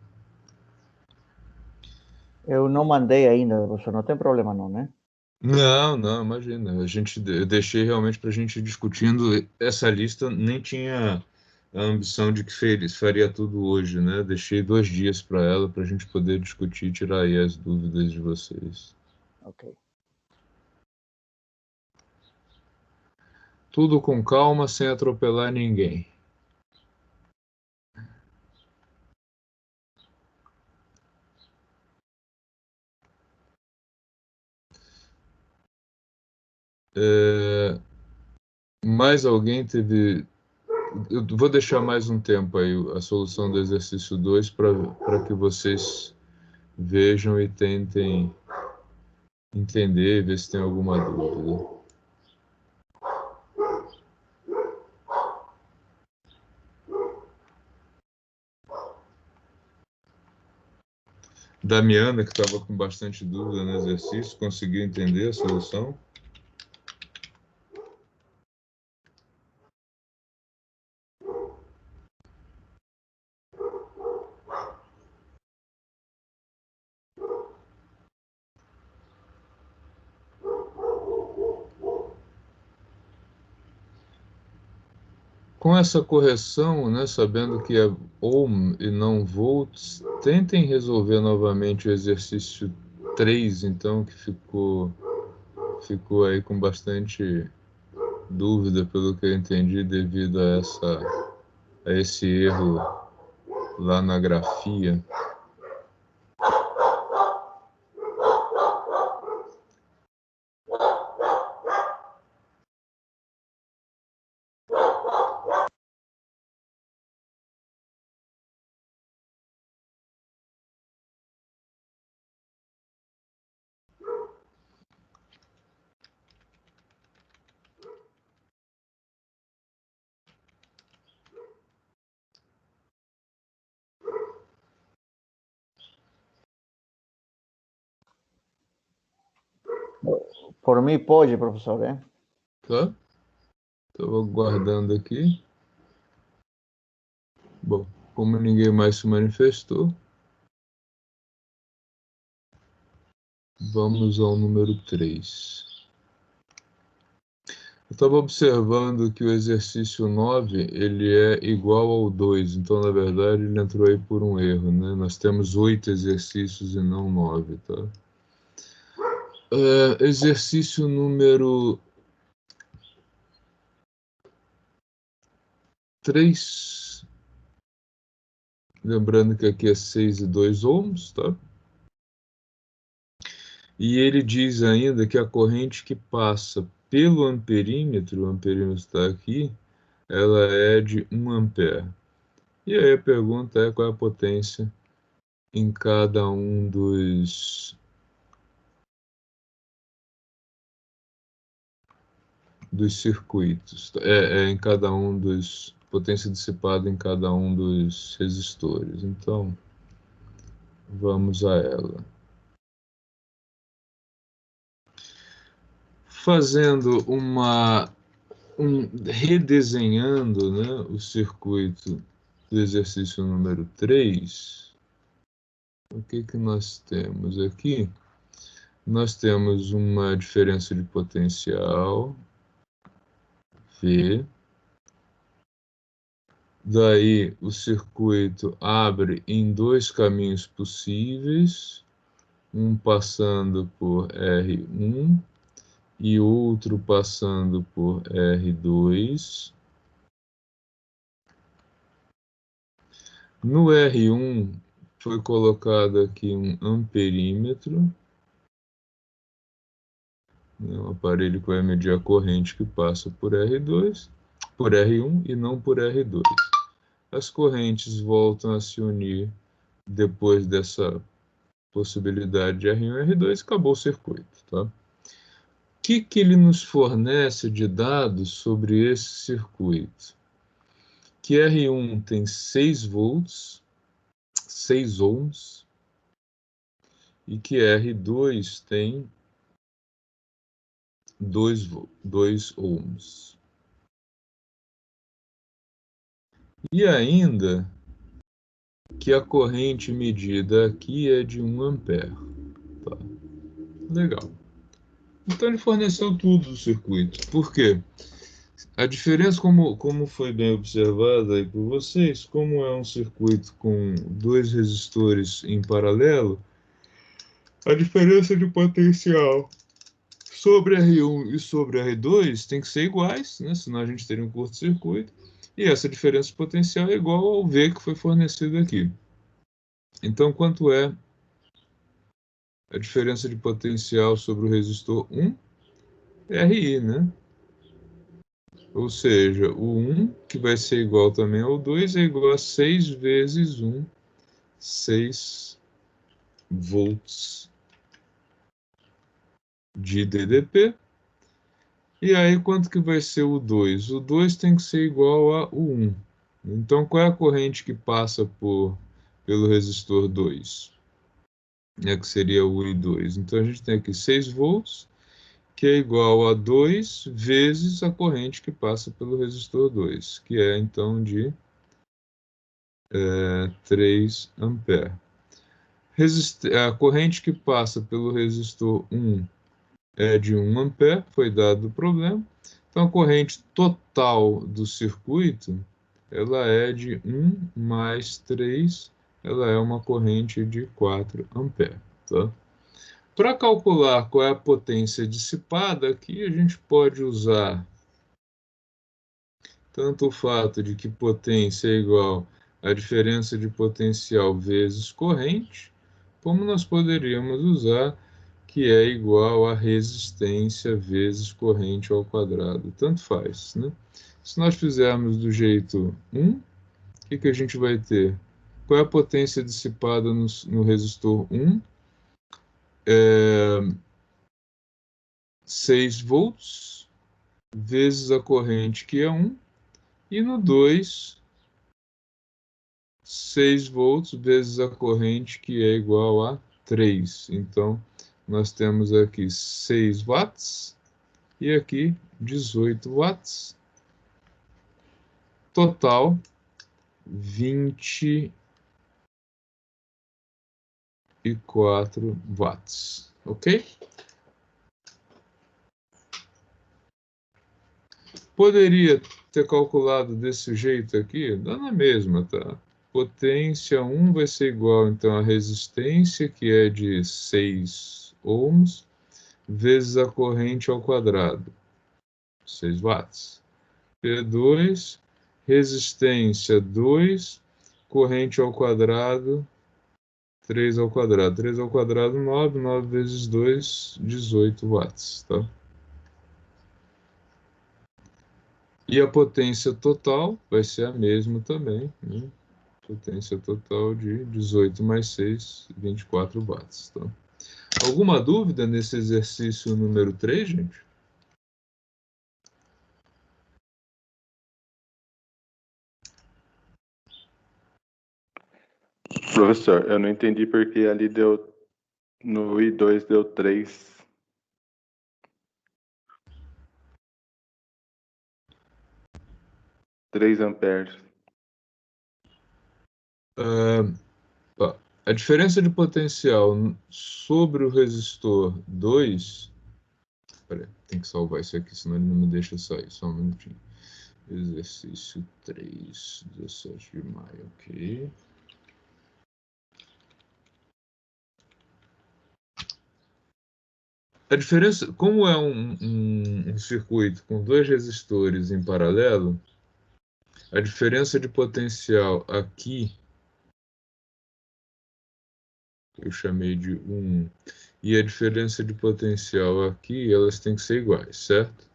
Eu não mandei ainda, professor. Não tem problema não, né? Não, imagina. Eu deixei realmente para a gente ir discutindo. Essa lista nem tinha a ambição de que faria tudo hoje, né? Deixei 2 dias para ela, para a gente poder discutir e tirar aí as dúvidas de vocês. Ok. Tudo com calma, sem atropelar ninguém. Mais alguém teve. Eu vou deixar mais um tempo aí a solução do exercício 2 para que vocês vejam e tentem entender, ver se tem alguma dúvida. Damiana, que estava com bastante dúvida no exercício, conseguiu entender a solução? com essa correção, né, sabendo que é ohm e não volts, tentem resolver novamente o exercício 3, então, que ficou aí com bastante dúvida, pelo que eu entendi, devido a esse erro lá na grafia. Por mim pode, professor, hein? Tá? Estou guardando aqui. Bom, como ninguém mais se manifestou, vamos ao número 3. Eu estava observando que o exercício 9 ele é igual ao 2, então, na verdade, ele entrou aí por um erro, né? Nós temos 8 exercícios e não 9, tá? Exercício número 3. Lembrando que aqui é 6,2 ohms, tá? E ele diz ainda que a corrente que passa pelo amperímetro, o amperímetro está aqui, ela é de 1 ampere. E aí a pergunta é qual é a potência em cada um dos circuitos, em cada um dos, potência dissipada em cada um dos resistores. Então, vamos a ela. Fazendo redesenhando, né, o circuito do exercício número 3, o que nós temos aqui? Nós temos uma diferença de potencial, V. Daí o circuito abre em 2 caminhos possíveis, um passando por R1 e outro passando por R2. No R1 foi colocado aqui um amperímetro, né, um aparelho que vai medir a corrente que passa por R2, por R1 e não por R2. As correntes voltam a se unir depois dessa possibilidade de R1 e R2, acabou o circuito. Tá? O que ele nos fornece de dados sobre esse circuito? Que R1 tem 6 volts, 6 ohms, e que R2 tem 2 ohms. E ainda que a corrente medida aqui é de 1 ampere. Tá? Legal. Então ele forneceu tudo do circuito. Por quê? A diferença, como foi bem observado aí por vocês, como é um circuito com 2 resistores em paralelo, a diferença de potencial sobre R1 e sobre R2 tem que ser iguais, né? Senão a gente teria um curto-circuito. E essa diferença de potencial é igual ao V que foi fornecido aqui. Então, quanto é a diferença de potencial sobre o resistor 1? RI, né? Ou seja, o 1, que vai ser igual também ao 2, é igual a 6 vezes 1, 6 volts de DDP. E aí, quanto que vai ser o 2? O 2 tem que ser igual a o 1. Então, qual é a corrente que passa pelo resistor 2? Que seria o I2. Então, a gente tem aqui 6 volts, que é igual a 2 vezes a corrente que passa pelo resistor 2, que é, então, de 3 ampere. A corrente que passa pelo resistor 1 é de 1 ampere, foi dado o problema. Então, a corrente total do circuito, ela é de 1 mais 3, ela é uma corrente de 4 amperes. Tá? Para calcular qual é a potência dissipada, aqui a gente pode usar tanto o fato de que potência é igual à diferença de potencial vezes corrente, como nós poderíamos usar que é igual a resistência vezes corrente ao quadrado. Tanto faz, né? Se nós fizermos do jeito 1, o que a gente vai ter? Qual é a potência dissipada no resistor 1? 6 volts vezes a corrente, que é 1, e no 2, 6 volts vezes a corrente, que é igual a 3. Então, nós temos aqui 6 watts e aqui 18 watts. Total, 24 watts. Ok? Poderia ter calculado desse jeito aqui, dá na mesma, tá? Potência 1 vai ser igual, então, a resistência, que é de 6 ohms, vezes a corrente ao quadrado, 6 watts. P2, resistência 2, corrente ao quadrado, 3 ao quadrado. 3 ao quadrado, 9. 9 vezes 2, 18 watts, tá? E a potência total vai ser a mesma também, né? Potência total de 18 mais 6, 24 watts, tá? Alguma dúvida nesse exercício número 3, gente? Professor, eu não entendi porque ali deu, no I2 deu 3 amperes. A diferença de potencial sobre o resistor 2. Peraí, tem que salvar isso aqui, senão ele não me deixa sair. Só um minutinho. Exercício 3, 17 de maio, ok. A diferença, como é um circuito com dois resistores em paralelo, a diferença de potencial aqui, eu chamei de 1, e a diferença de potencial aqui, elas têm que ser iguais, certo?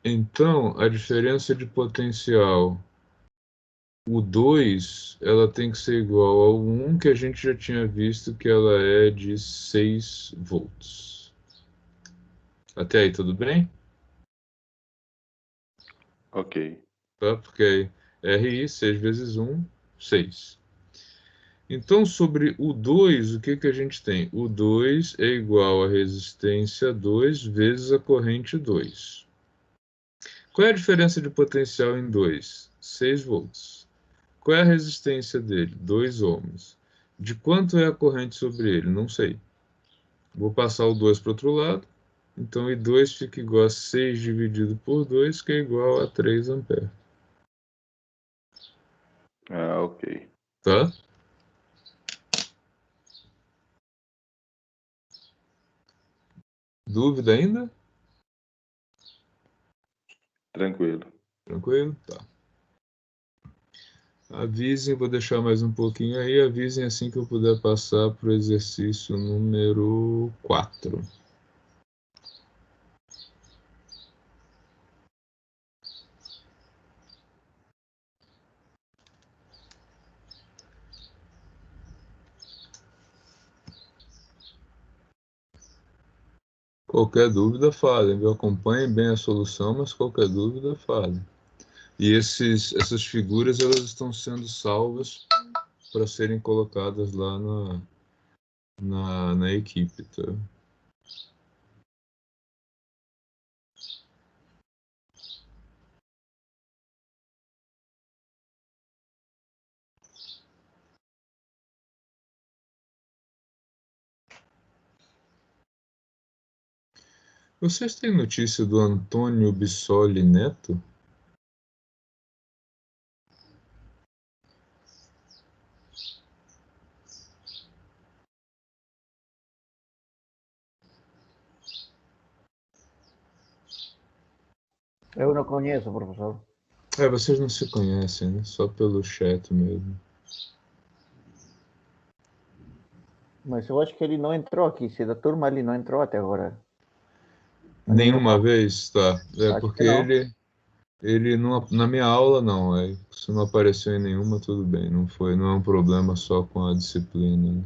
Então, a diferença de potencial, o 2, ela tem que ser igual ao 1, que a gente já tinha visto que ela é de 6 volts. Até aí, tudo bem? Ok. Tá? Porque RI, 6 vezes 1, 6. Então, sobre o 2, o que a gente tem? O 2 é igual a resistência 2 vezes a corrente 2. Qual é a diferença de potencial em 2? 6 volts. Qual é a resistência dele? 2 ohms. De quanto é a corrente sobre ele? Não sei. Vou passar o 2 para o outro lado. Então, I2 fica igual a 6 dividido por 2, que é igual a 3 amperes. Ah, ok. Tá? Dúvida ainda? Tranquilo. Tranquilo? Tá. Avisem, vou deixar mais um pouquinho aí. Avisem assim que eu puder passar para o exercício número 4. Qualquer dúvida, falem. Viu? Acompanhem bem a solução, mas qualquer dúvida, falem. E essas figuras elas estão sendo salvas para serem colocadas lá na equipe, tá? Vocês têm notícia do Antônio Bissoli Neto? Eu não conheço, professor. Vocês não se conhecem, né? Só pelo chat mesmo. Mas eu acho que ele não entrou aqui. Se da turma ele não entrou até agora. Nenhuma vez? Tá. Acho Porque que não. ele não, na minha aula não. Se não apareceu em nenhuma, tudo bem. Não é um problema só com a disciplina, né?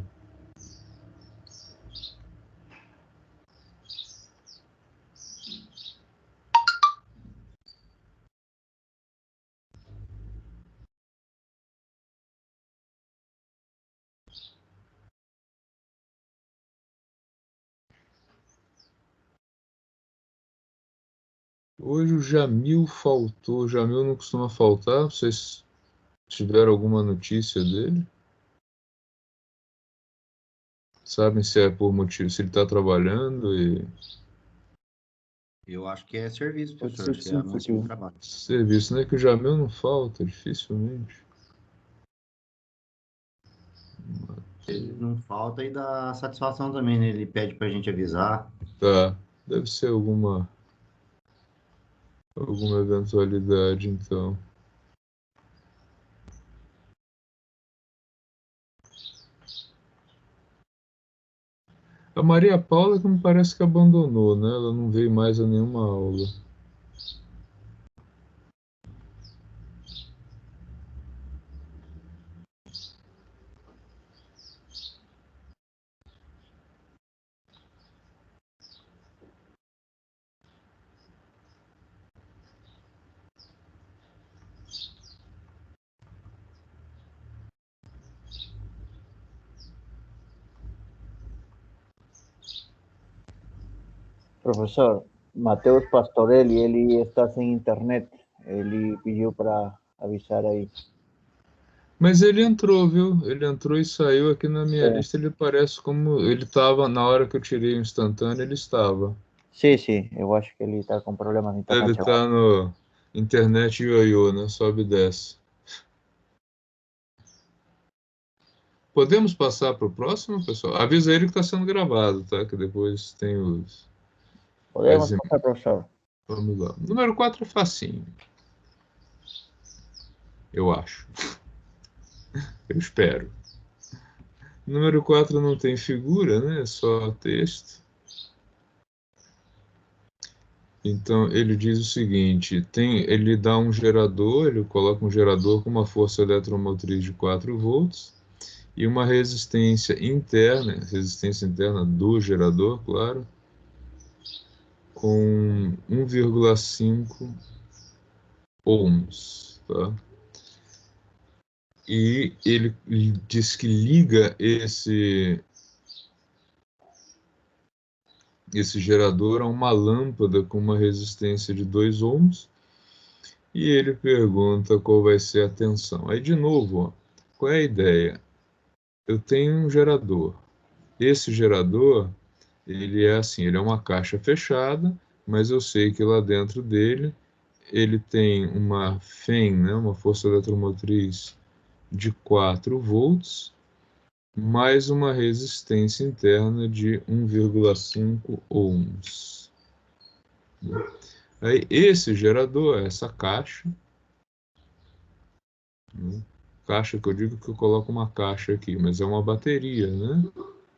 Hoje o Jamil faltou. O Jamil não costuma faltar. Vocês tiveram alguma notícia dele? Sabem se é por motivo, se ele está trabalhando e Eu acho que é serviço, professor. Acho que é anúncio de trabalho. serviço, né? Que o Jamil não falta, dificilmente. Ele não falta e dá satisfação também, né? Ele pede pra gente avisar. Tá, deve ser alguma eventualidade, então. A Maria Paula que me parece que abandonou, né? Ela não veio mais a nenhuma aula. Professor, Matheus Pastorelli, ele está sem internet. Ele pediu para avisar aí. Mas ele entrou, viu? Ele entrou e saiu aqui na minha É. lista. Ele parece como ele estava na hora que eu tirei o instantâneo. Ele estava. Sim, sim. Eu acho que ele está com problemas de Deve internet agora. estar no internet ioiô, né? Sobe e desce. Podemos passar para o próximo, pessoal? Avisa ele que está sendo gravado, tá? Que depois tem os. Podemos passar, professor? Vamos lá. Número 4 é facinho. Eu acho. Eu espero. Número 4 não tem figura, né? É só texto. Então ele diz o seguinte: ele dá um gerador, ele coloca um gerador com uma força eletromotriz de 4 volts e uma resistência interna do gerador, claro, com 1,5 ohms, tá? E ele diz que liga esse gerador a uma lâmpada com uma resistência de 2 ohms e ele pergunta qual vai ser a tensão. Aí, de novo, ó, qual é a ideia? Eu tenho um gerador. Esse gerador, ele é assim, ele é uma caixa fechada, mas eu sei que lá dentro dele ele tem uma FEM, né, uma força eletromotriz de 4 volts, mais uma resistência interna de 1,5 ohms. Aí esse gerador, essa caixa, né? Caixa que eu digo que eu coloco uma caixa aqui, mas é uma bateria, né?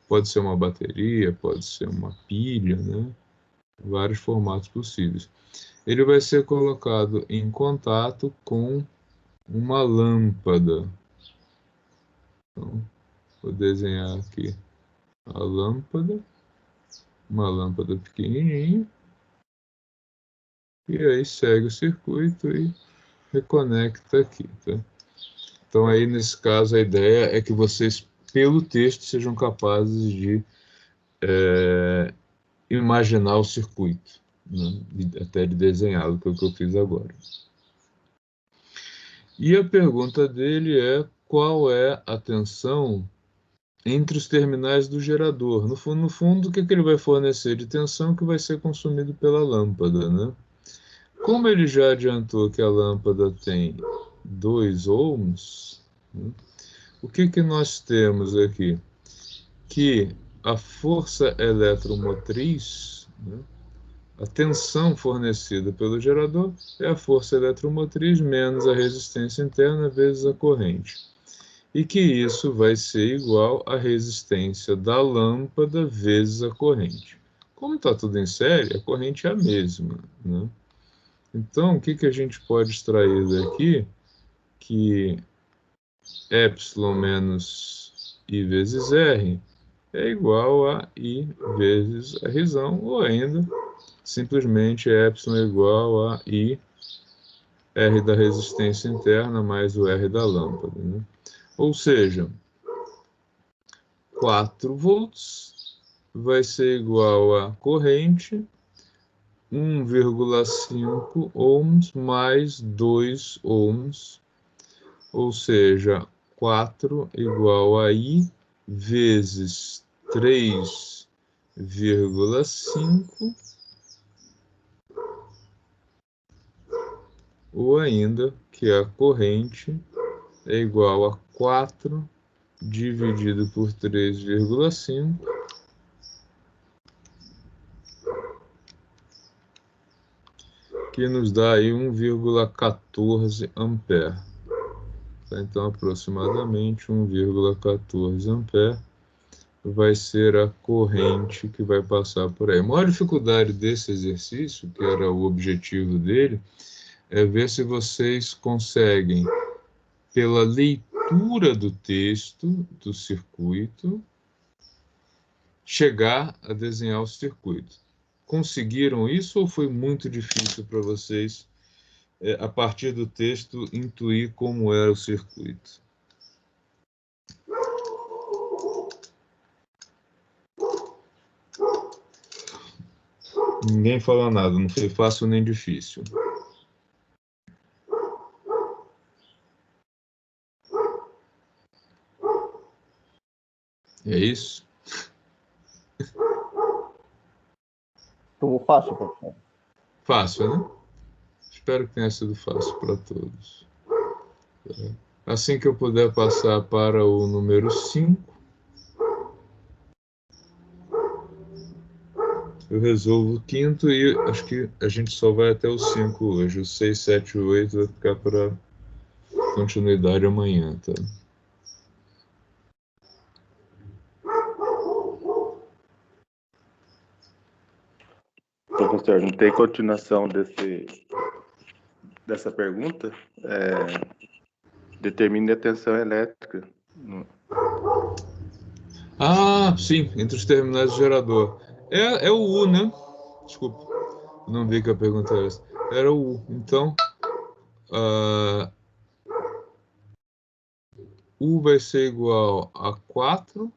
Pode ser uma bateria, pode ser uma pilha, né? Vários formatos possíveis. Ele vai ser colocado em contato com uma lâmpada. Então, vou desenhar aqui a lâmpada, uma lâmpada pequenininha, e aí segue o circuito e reconecta aqui, tá? Então aí nesse caso a ideia é que vocês, pelo texto, sejam capazes de imaginar o circuito, né? Até de desenhá-lo, que é o que eu fiz agora. E a pergunta dele é qual é a tensão entre os terminais do gerador. No fundo, o que ele vai fornecer de tensão que vai ser consumido pela lâmpada, né? Como ele já adiantou que a lâmpada tem 2 ohms, né? O que nós temos aqui? Que a força eletromotriz, né? A tensão fornecida pelo gerador é a força eletromotriz menos a resistência interna vezes a corrente. E que isso vai ser igual à resistência da lâmpada vezes a corrente. Como está tudo em série, a corrente é a mesma, né? Então, o que a gente pode extrair daqui? Que epsilon menos I vezes R é igual a I vezes a razão, ou ainda simplesmente epsilon é igual a I R da resistência interna mais o R da lâmpada, né? Ou seja, 4 volts vai ser igual a corrente 1,5 ohms mais 2 ohms, ou seja, 4 igual a I vezes 3,5, ou ainda que a corrente é igual a 4 dividido por 3,5, que nos dá aí 1,14 ampere. Então, aproximadamente 1,14 ampere vai ser a corrente que vai passar por aí. A maior dificuldade desse exercício, que era o objetivo dele, é ver se vocês conseguem, pela leitura do texto do circuito, chegar a desenhar o circuito. Conseguiram isso ou foi muito difícil para vocês, a partir do texto, intuir como era o circuito? Ninguém falou nada, não foi fácil nem difícil. É isso? Estuvo fácil, professor. Fácil, né? Espero que tenha sido fácil para todos. Assim que eu puder passar para o número 5, eu resolvo o quinto e acho que a gente só vai até o 5 hoje. O 6, 7 e 8 vai ficar para continuidade amanhã, tá? Professor, não tem continuação dessa pergunta? Determine a tensão elétrica. Ah, sim, entre os terminais do gerador. É o U, né? Desculpa, não vi que a pergunta era essa. Era o U. Então, U vai ser igual a 4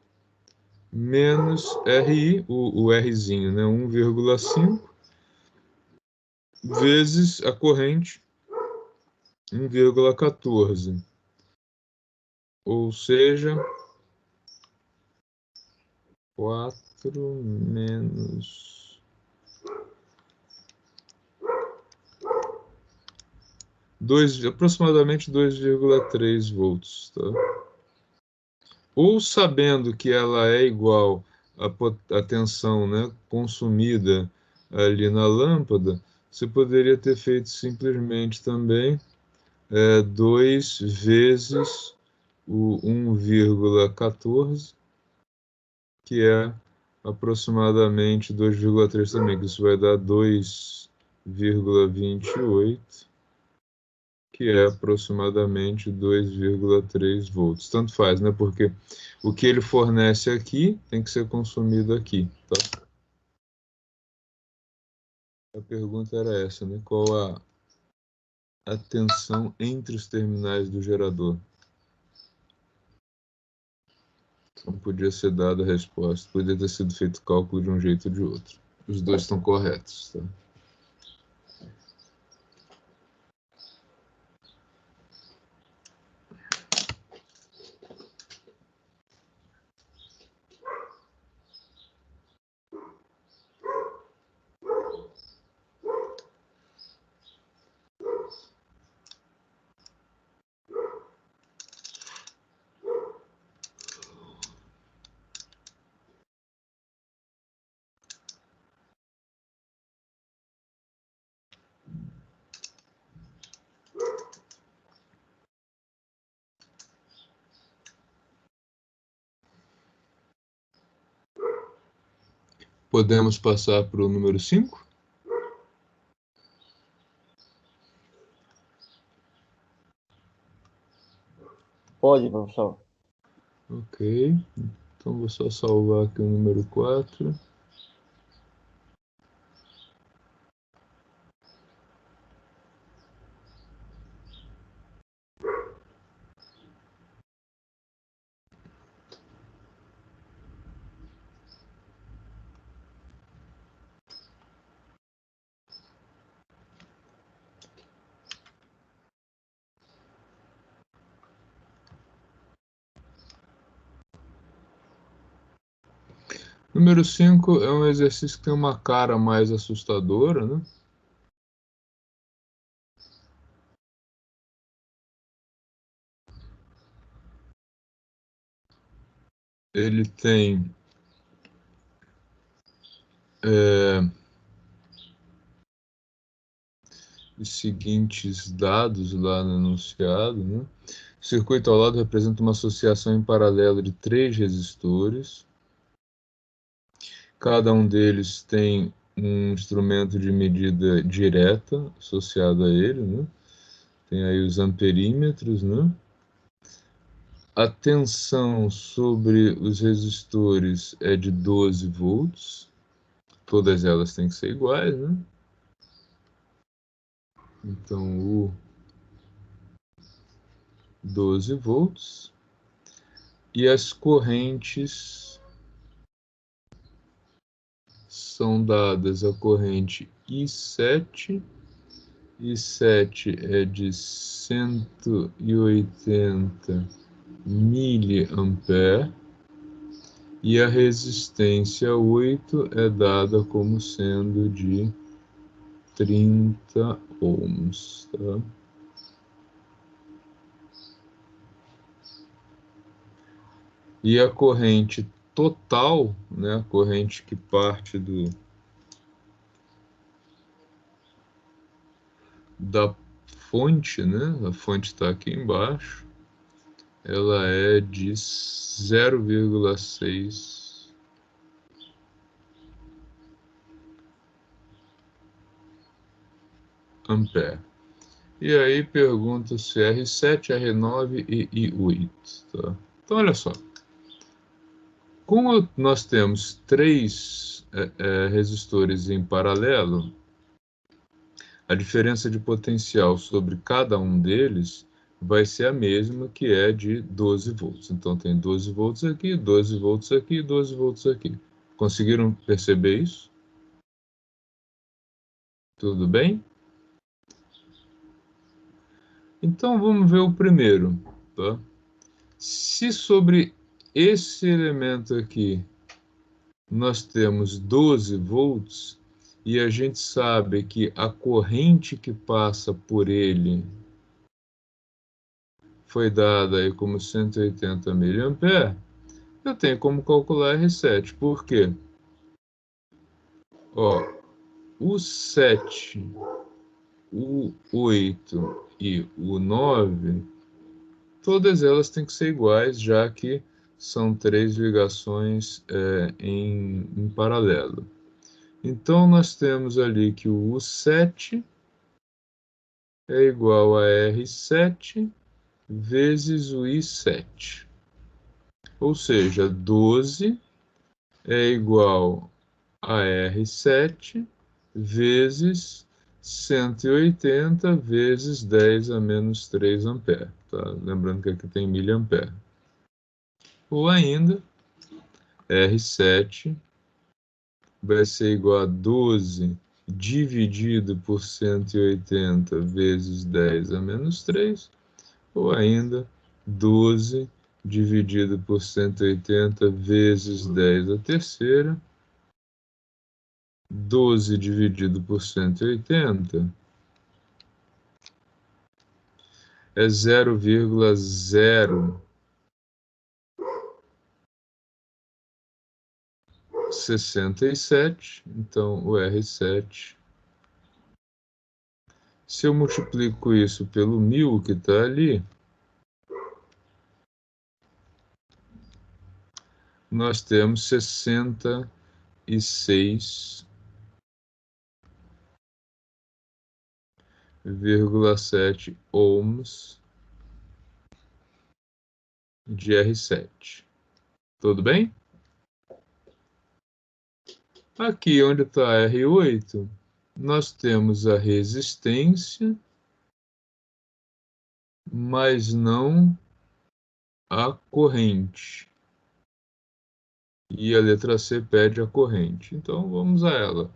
menos RI, o Rzinho, né? 1,5 vezes a corrente 1,14. Ou seja, 4 menos aproximadamente 2,3 volts, tá? Ou sabendo que ela é igual à tensão, né, consumida ali na lâmpada, você poderia ter feito simplesmente também 2 vezes o 1,14, que é aproximadamente 2,3 também, que isso vai dar 2,28, que é aproximadamente 2,3 volts. Tanto faz, né? Porque o que ele fornece aqui tem que ser consumido aqui, tá? A pergunta era essa, né? Qual a tensão entre os terminais do gerador? Não podia ser dada a resposta, podia ter sido feito o cálculo de um jeito ou de outro. Os dois estão corretos, tá? Podemos passar para o número 5? Pode, professor. Ok. Então, vou só salvar aqui o número 4. Número 5 é um exercício que tem uma cara mais assustadora, né? Ele tem os seguintes dados lá no enunciado, né? O circuito ao lado representa uma associação em paralelo de 3 resistores. Cada um deles tem um instrumento de medida direta associado a ele, né? Tem aí os amperímetros, né? A tensão sobre os resistores é de 12 volts. Todas elas têm que ser iguais, né? Então, o 12 volts. E as correntes são dadas a corrente I7. I7 é de 180 miliampere. E a resistência 8 é dada como sendo de 30 ohms, tá? E a corrente total, né, a corrente que parte da fonte, né, a fonte está aqui embaixo, ela é de 0,6 ampere. E aí pergunta se R7, R9 e I8. Tá? Então, olha só. Como nós temos 3 resistores em paralelo, a diferença de potencial sobre cada um deles vai ser a mesma, que é de 12 volts. Então, tem 12 volts aqui, 12 volts aqui, 12 volts aqui. Conseguiram perceber isso? Tudo bem? Então, vamos ver o primeiro. Tá? Se sobre esse elemento aqui nós temos 12 volts e a gente sabe que a corrente que passa por ele foi dada aí como 180 mA, eu tenho como calcular R7. Por quê? Ó, o 7, o 8 e o 9, todas elas têm que ser iguais, já que são 3 ligações em paralelo. Então, nós temos ali que o U7 é igual a R7 vezes o I7. Ou seja, 12 é igual a R7 vezes 180 vezes 10 a menos 3 ampere. Tá? Lembrando que aqui tem miliampere. Ou ainda, R7 vai ser igual a 12 dividido por 180 vezes 10 a menos 3, ou ainda 12 dividido por 180 vezes 10 a terceira. 12 dividido por 180 é 0,067. Então, o R7, se eu multiplico isso pelo 1000 que está ali, nós temos 60 106,7 ohms de R7. Tudo bem? Aqui onde está R8, nós temos a resistência, mas não a corrente. E a letra C pede a corrente. Então, vamos a ela.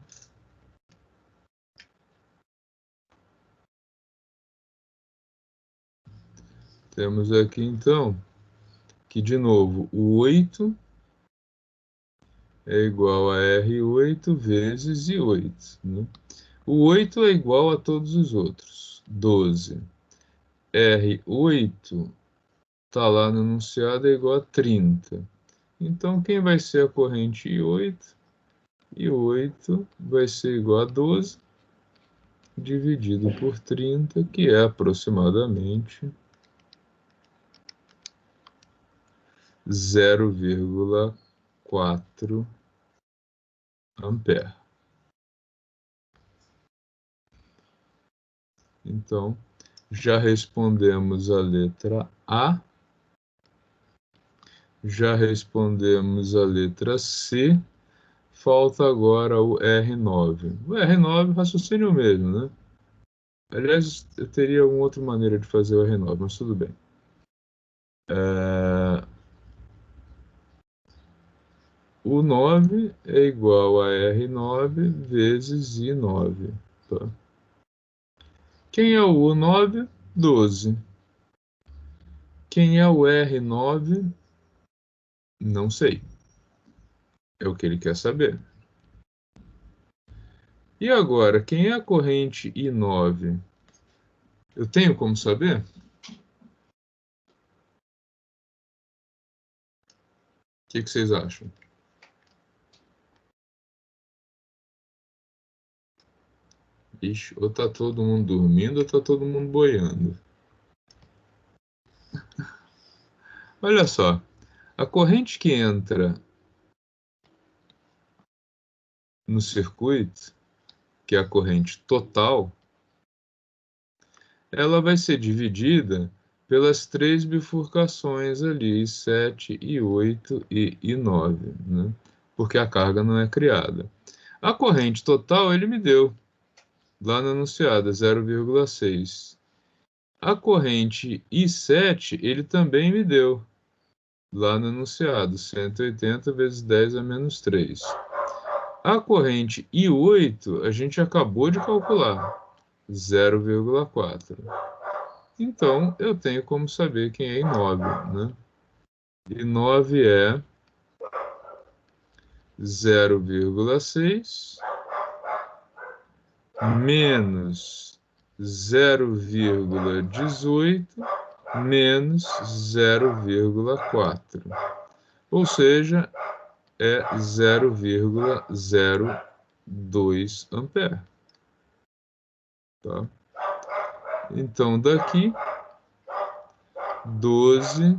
Temos aqui, então, que, de novo, o 8 é igual a R8 vezes I8. Né? O 8 é igual a todos os outros, 12. R8 está lá no enunciado, é igual a 30. Então, quem vai ser a corrente I8? I8 vai ser igual a 12 dividido por 30, que é aproximadamente 0,4 ampere. Então, já respondemos a letra A, já respondemos a letra C, falta agora o R9. O R9, raciocínio mesmo, né? Aliás, eu teria uma outra maneira de fazer o R9, mas tudo bem. O 9 é igual a R9 vezes I9. Tá? Quem é o U9? 12. Quem é o R9? Não sei. É o que ele quer saber. E agora, quem é a corrente I9? Eu tenho como saber? O que vocês acham? Ixi, ou tá todo mundo dormindo ou tá todo mundo boiando. Olha só, a corrente que entra no circuito, que é a corrente total, ela vai ser dividida pelas três bifurcações ali, I7, I8 e I9, né? Porque a carga não é criada. A corrente total ele me deu, lá na enunciada, 0,6. A corrente I7 ele também me deu, lá no enunciado, 180 vezes 10 a menos 3. A corrente I8 a gente acabou de calcular, 0,4. Então, eu tenho como saber quem é I9, né? I9 é 0,6 menos 0,18 menos 0,4. Ou seja, é 0,02 ampere. Tá? Então, daqui, 12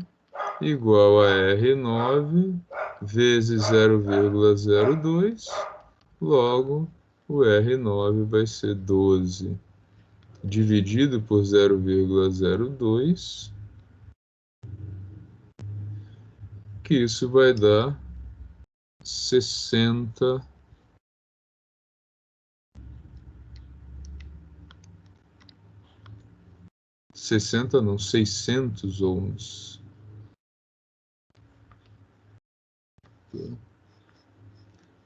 igual a R9 vezes 0,02, logo o R9 vai ser 12 dividido por 0,02, que isso vai dar 60 não, 600 ohms.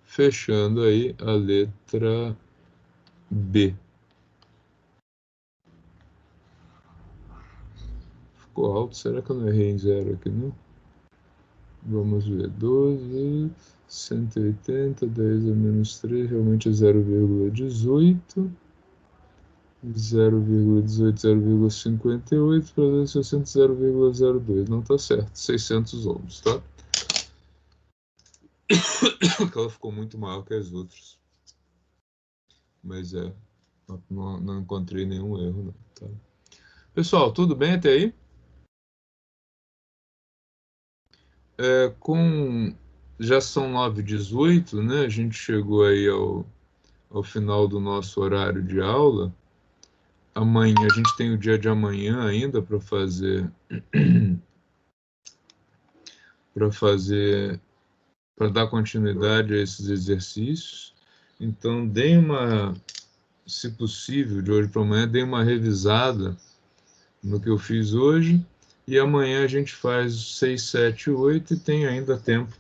Fechando aí a letra B. Ficou alto, será que eu não errei em zero aqui, não? Vamos ver, 12, 180, 10 a menos 3, realmente é 0,18. 0,18, 0,58 para 60, 0,02. Não está certo, 600 ohms, tá? Porque ela ficou muito maior que as outras. Mas não encontrei nenhum erro, não, tá? Pessoal, tudo bem até aí? Com já são 9h18, né? A gente chegou aí ao final do nosso horário de aula. Amanhã, a gente tem o dia de amanhã ainda para fazer, para dar continuidade a esses exercícios. Então, se possível, de hoje para amanhã, dê uma revisada no que eu fiz hoje. E amanhã a gente faz 6, 7, 8 e tem ainda tempo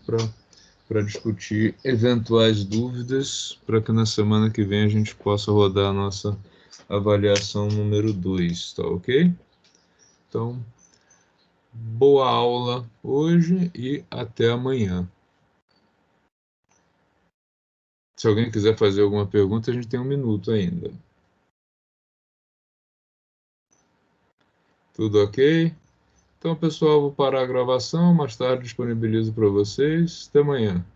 para discutir eventuais dúvidas, para que na semana que vem a gente possa rodar a nossa avaliação número 2, tá ok? Então, boa aula hoje e até amanhã. Se alguém quiser fazer alguma pergunta, a gente tem 1 minuto ainda. Tudo ok? Então, pessoal, vou parar a gravação, mais tarde disponibilizo para vocês. Até amanhã.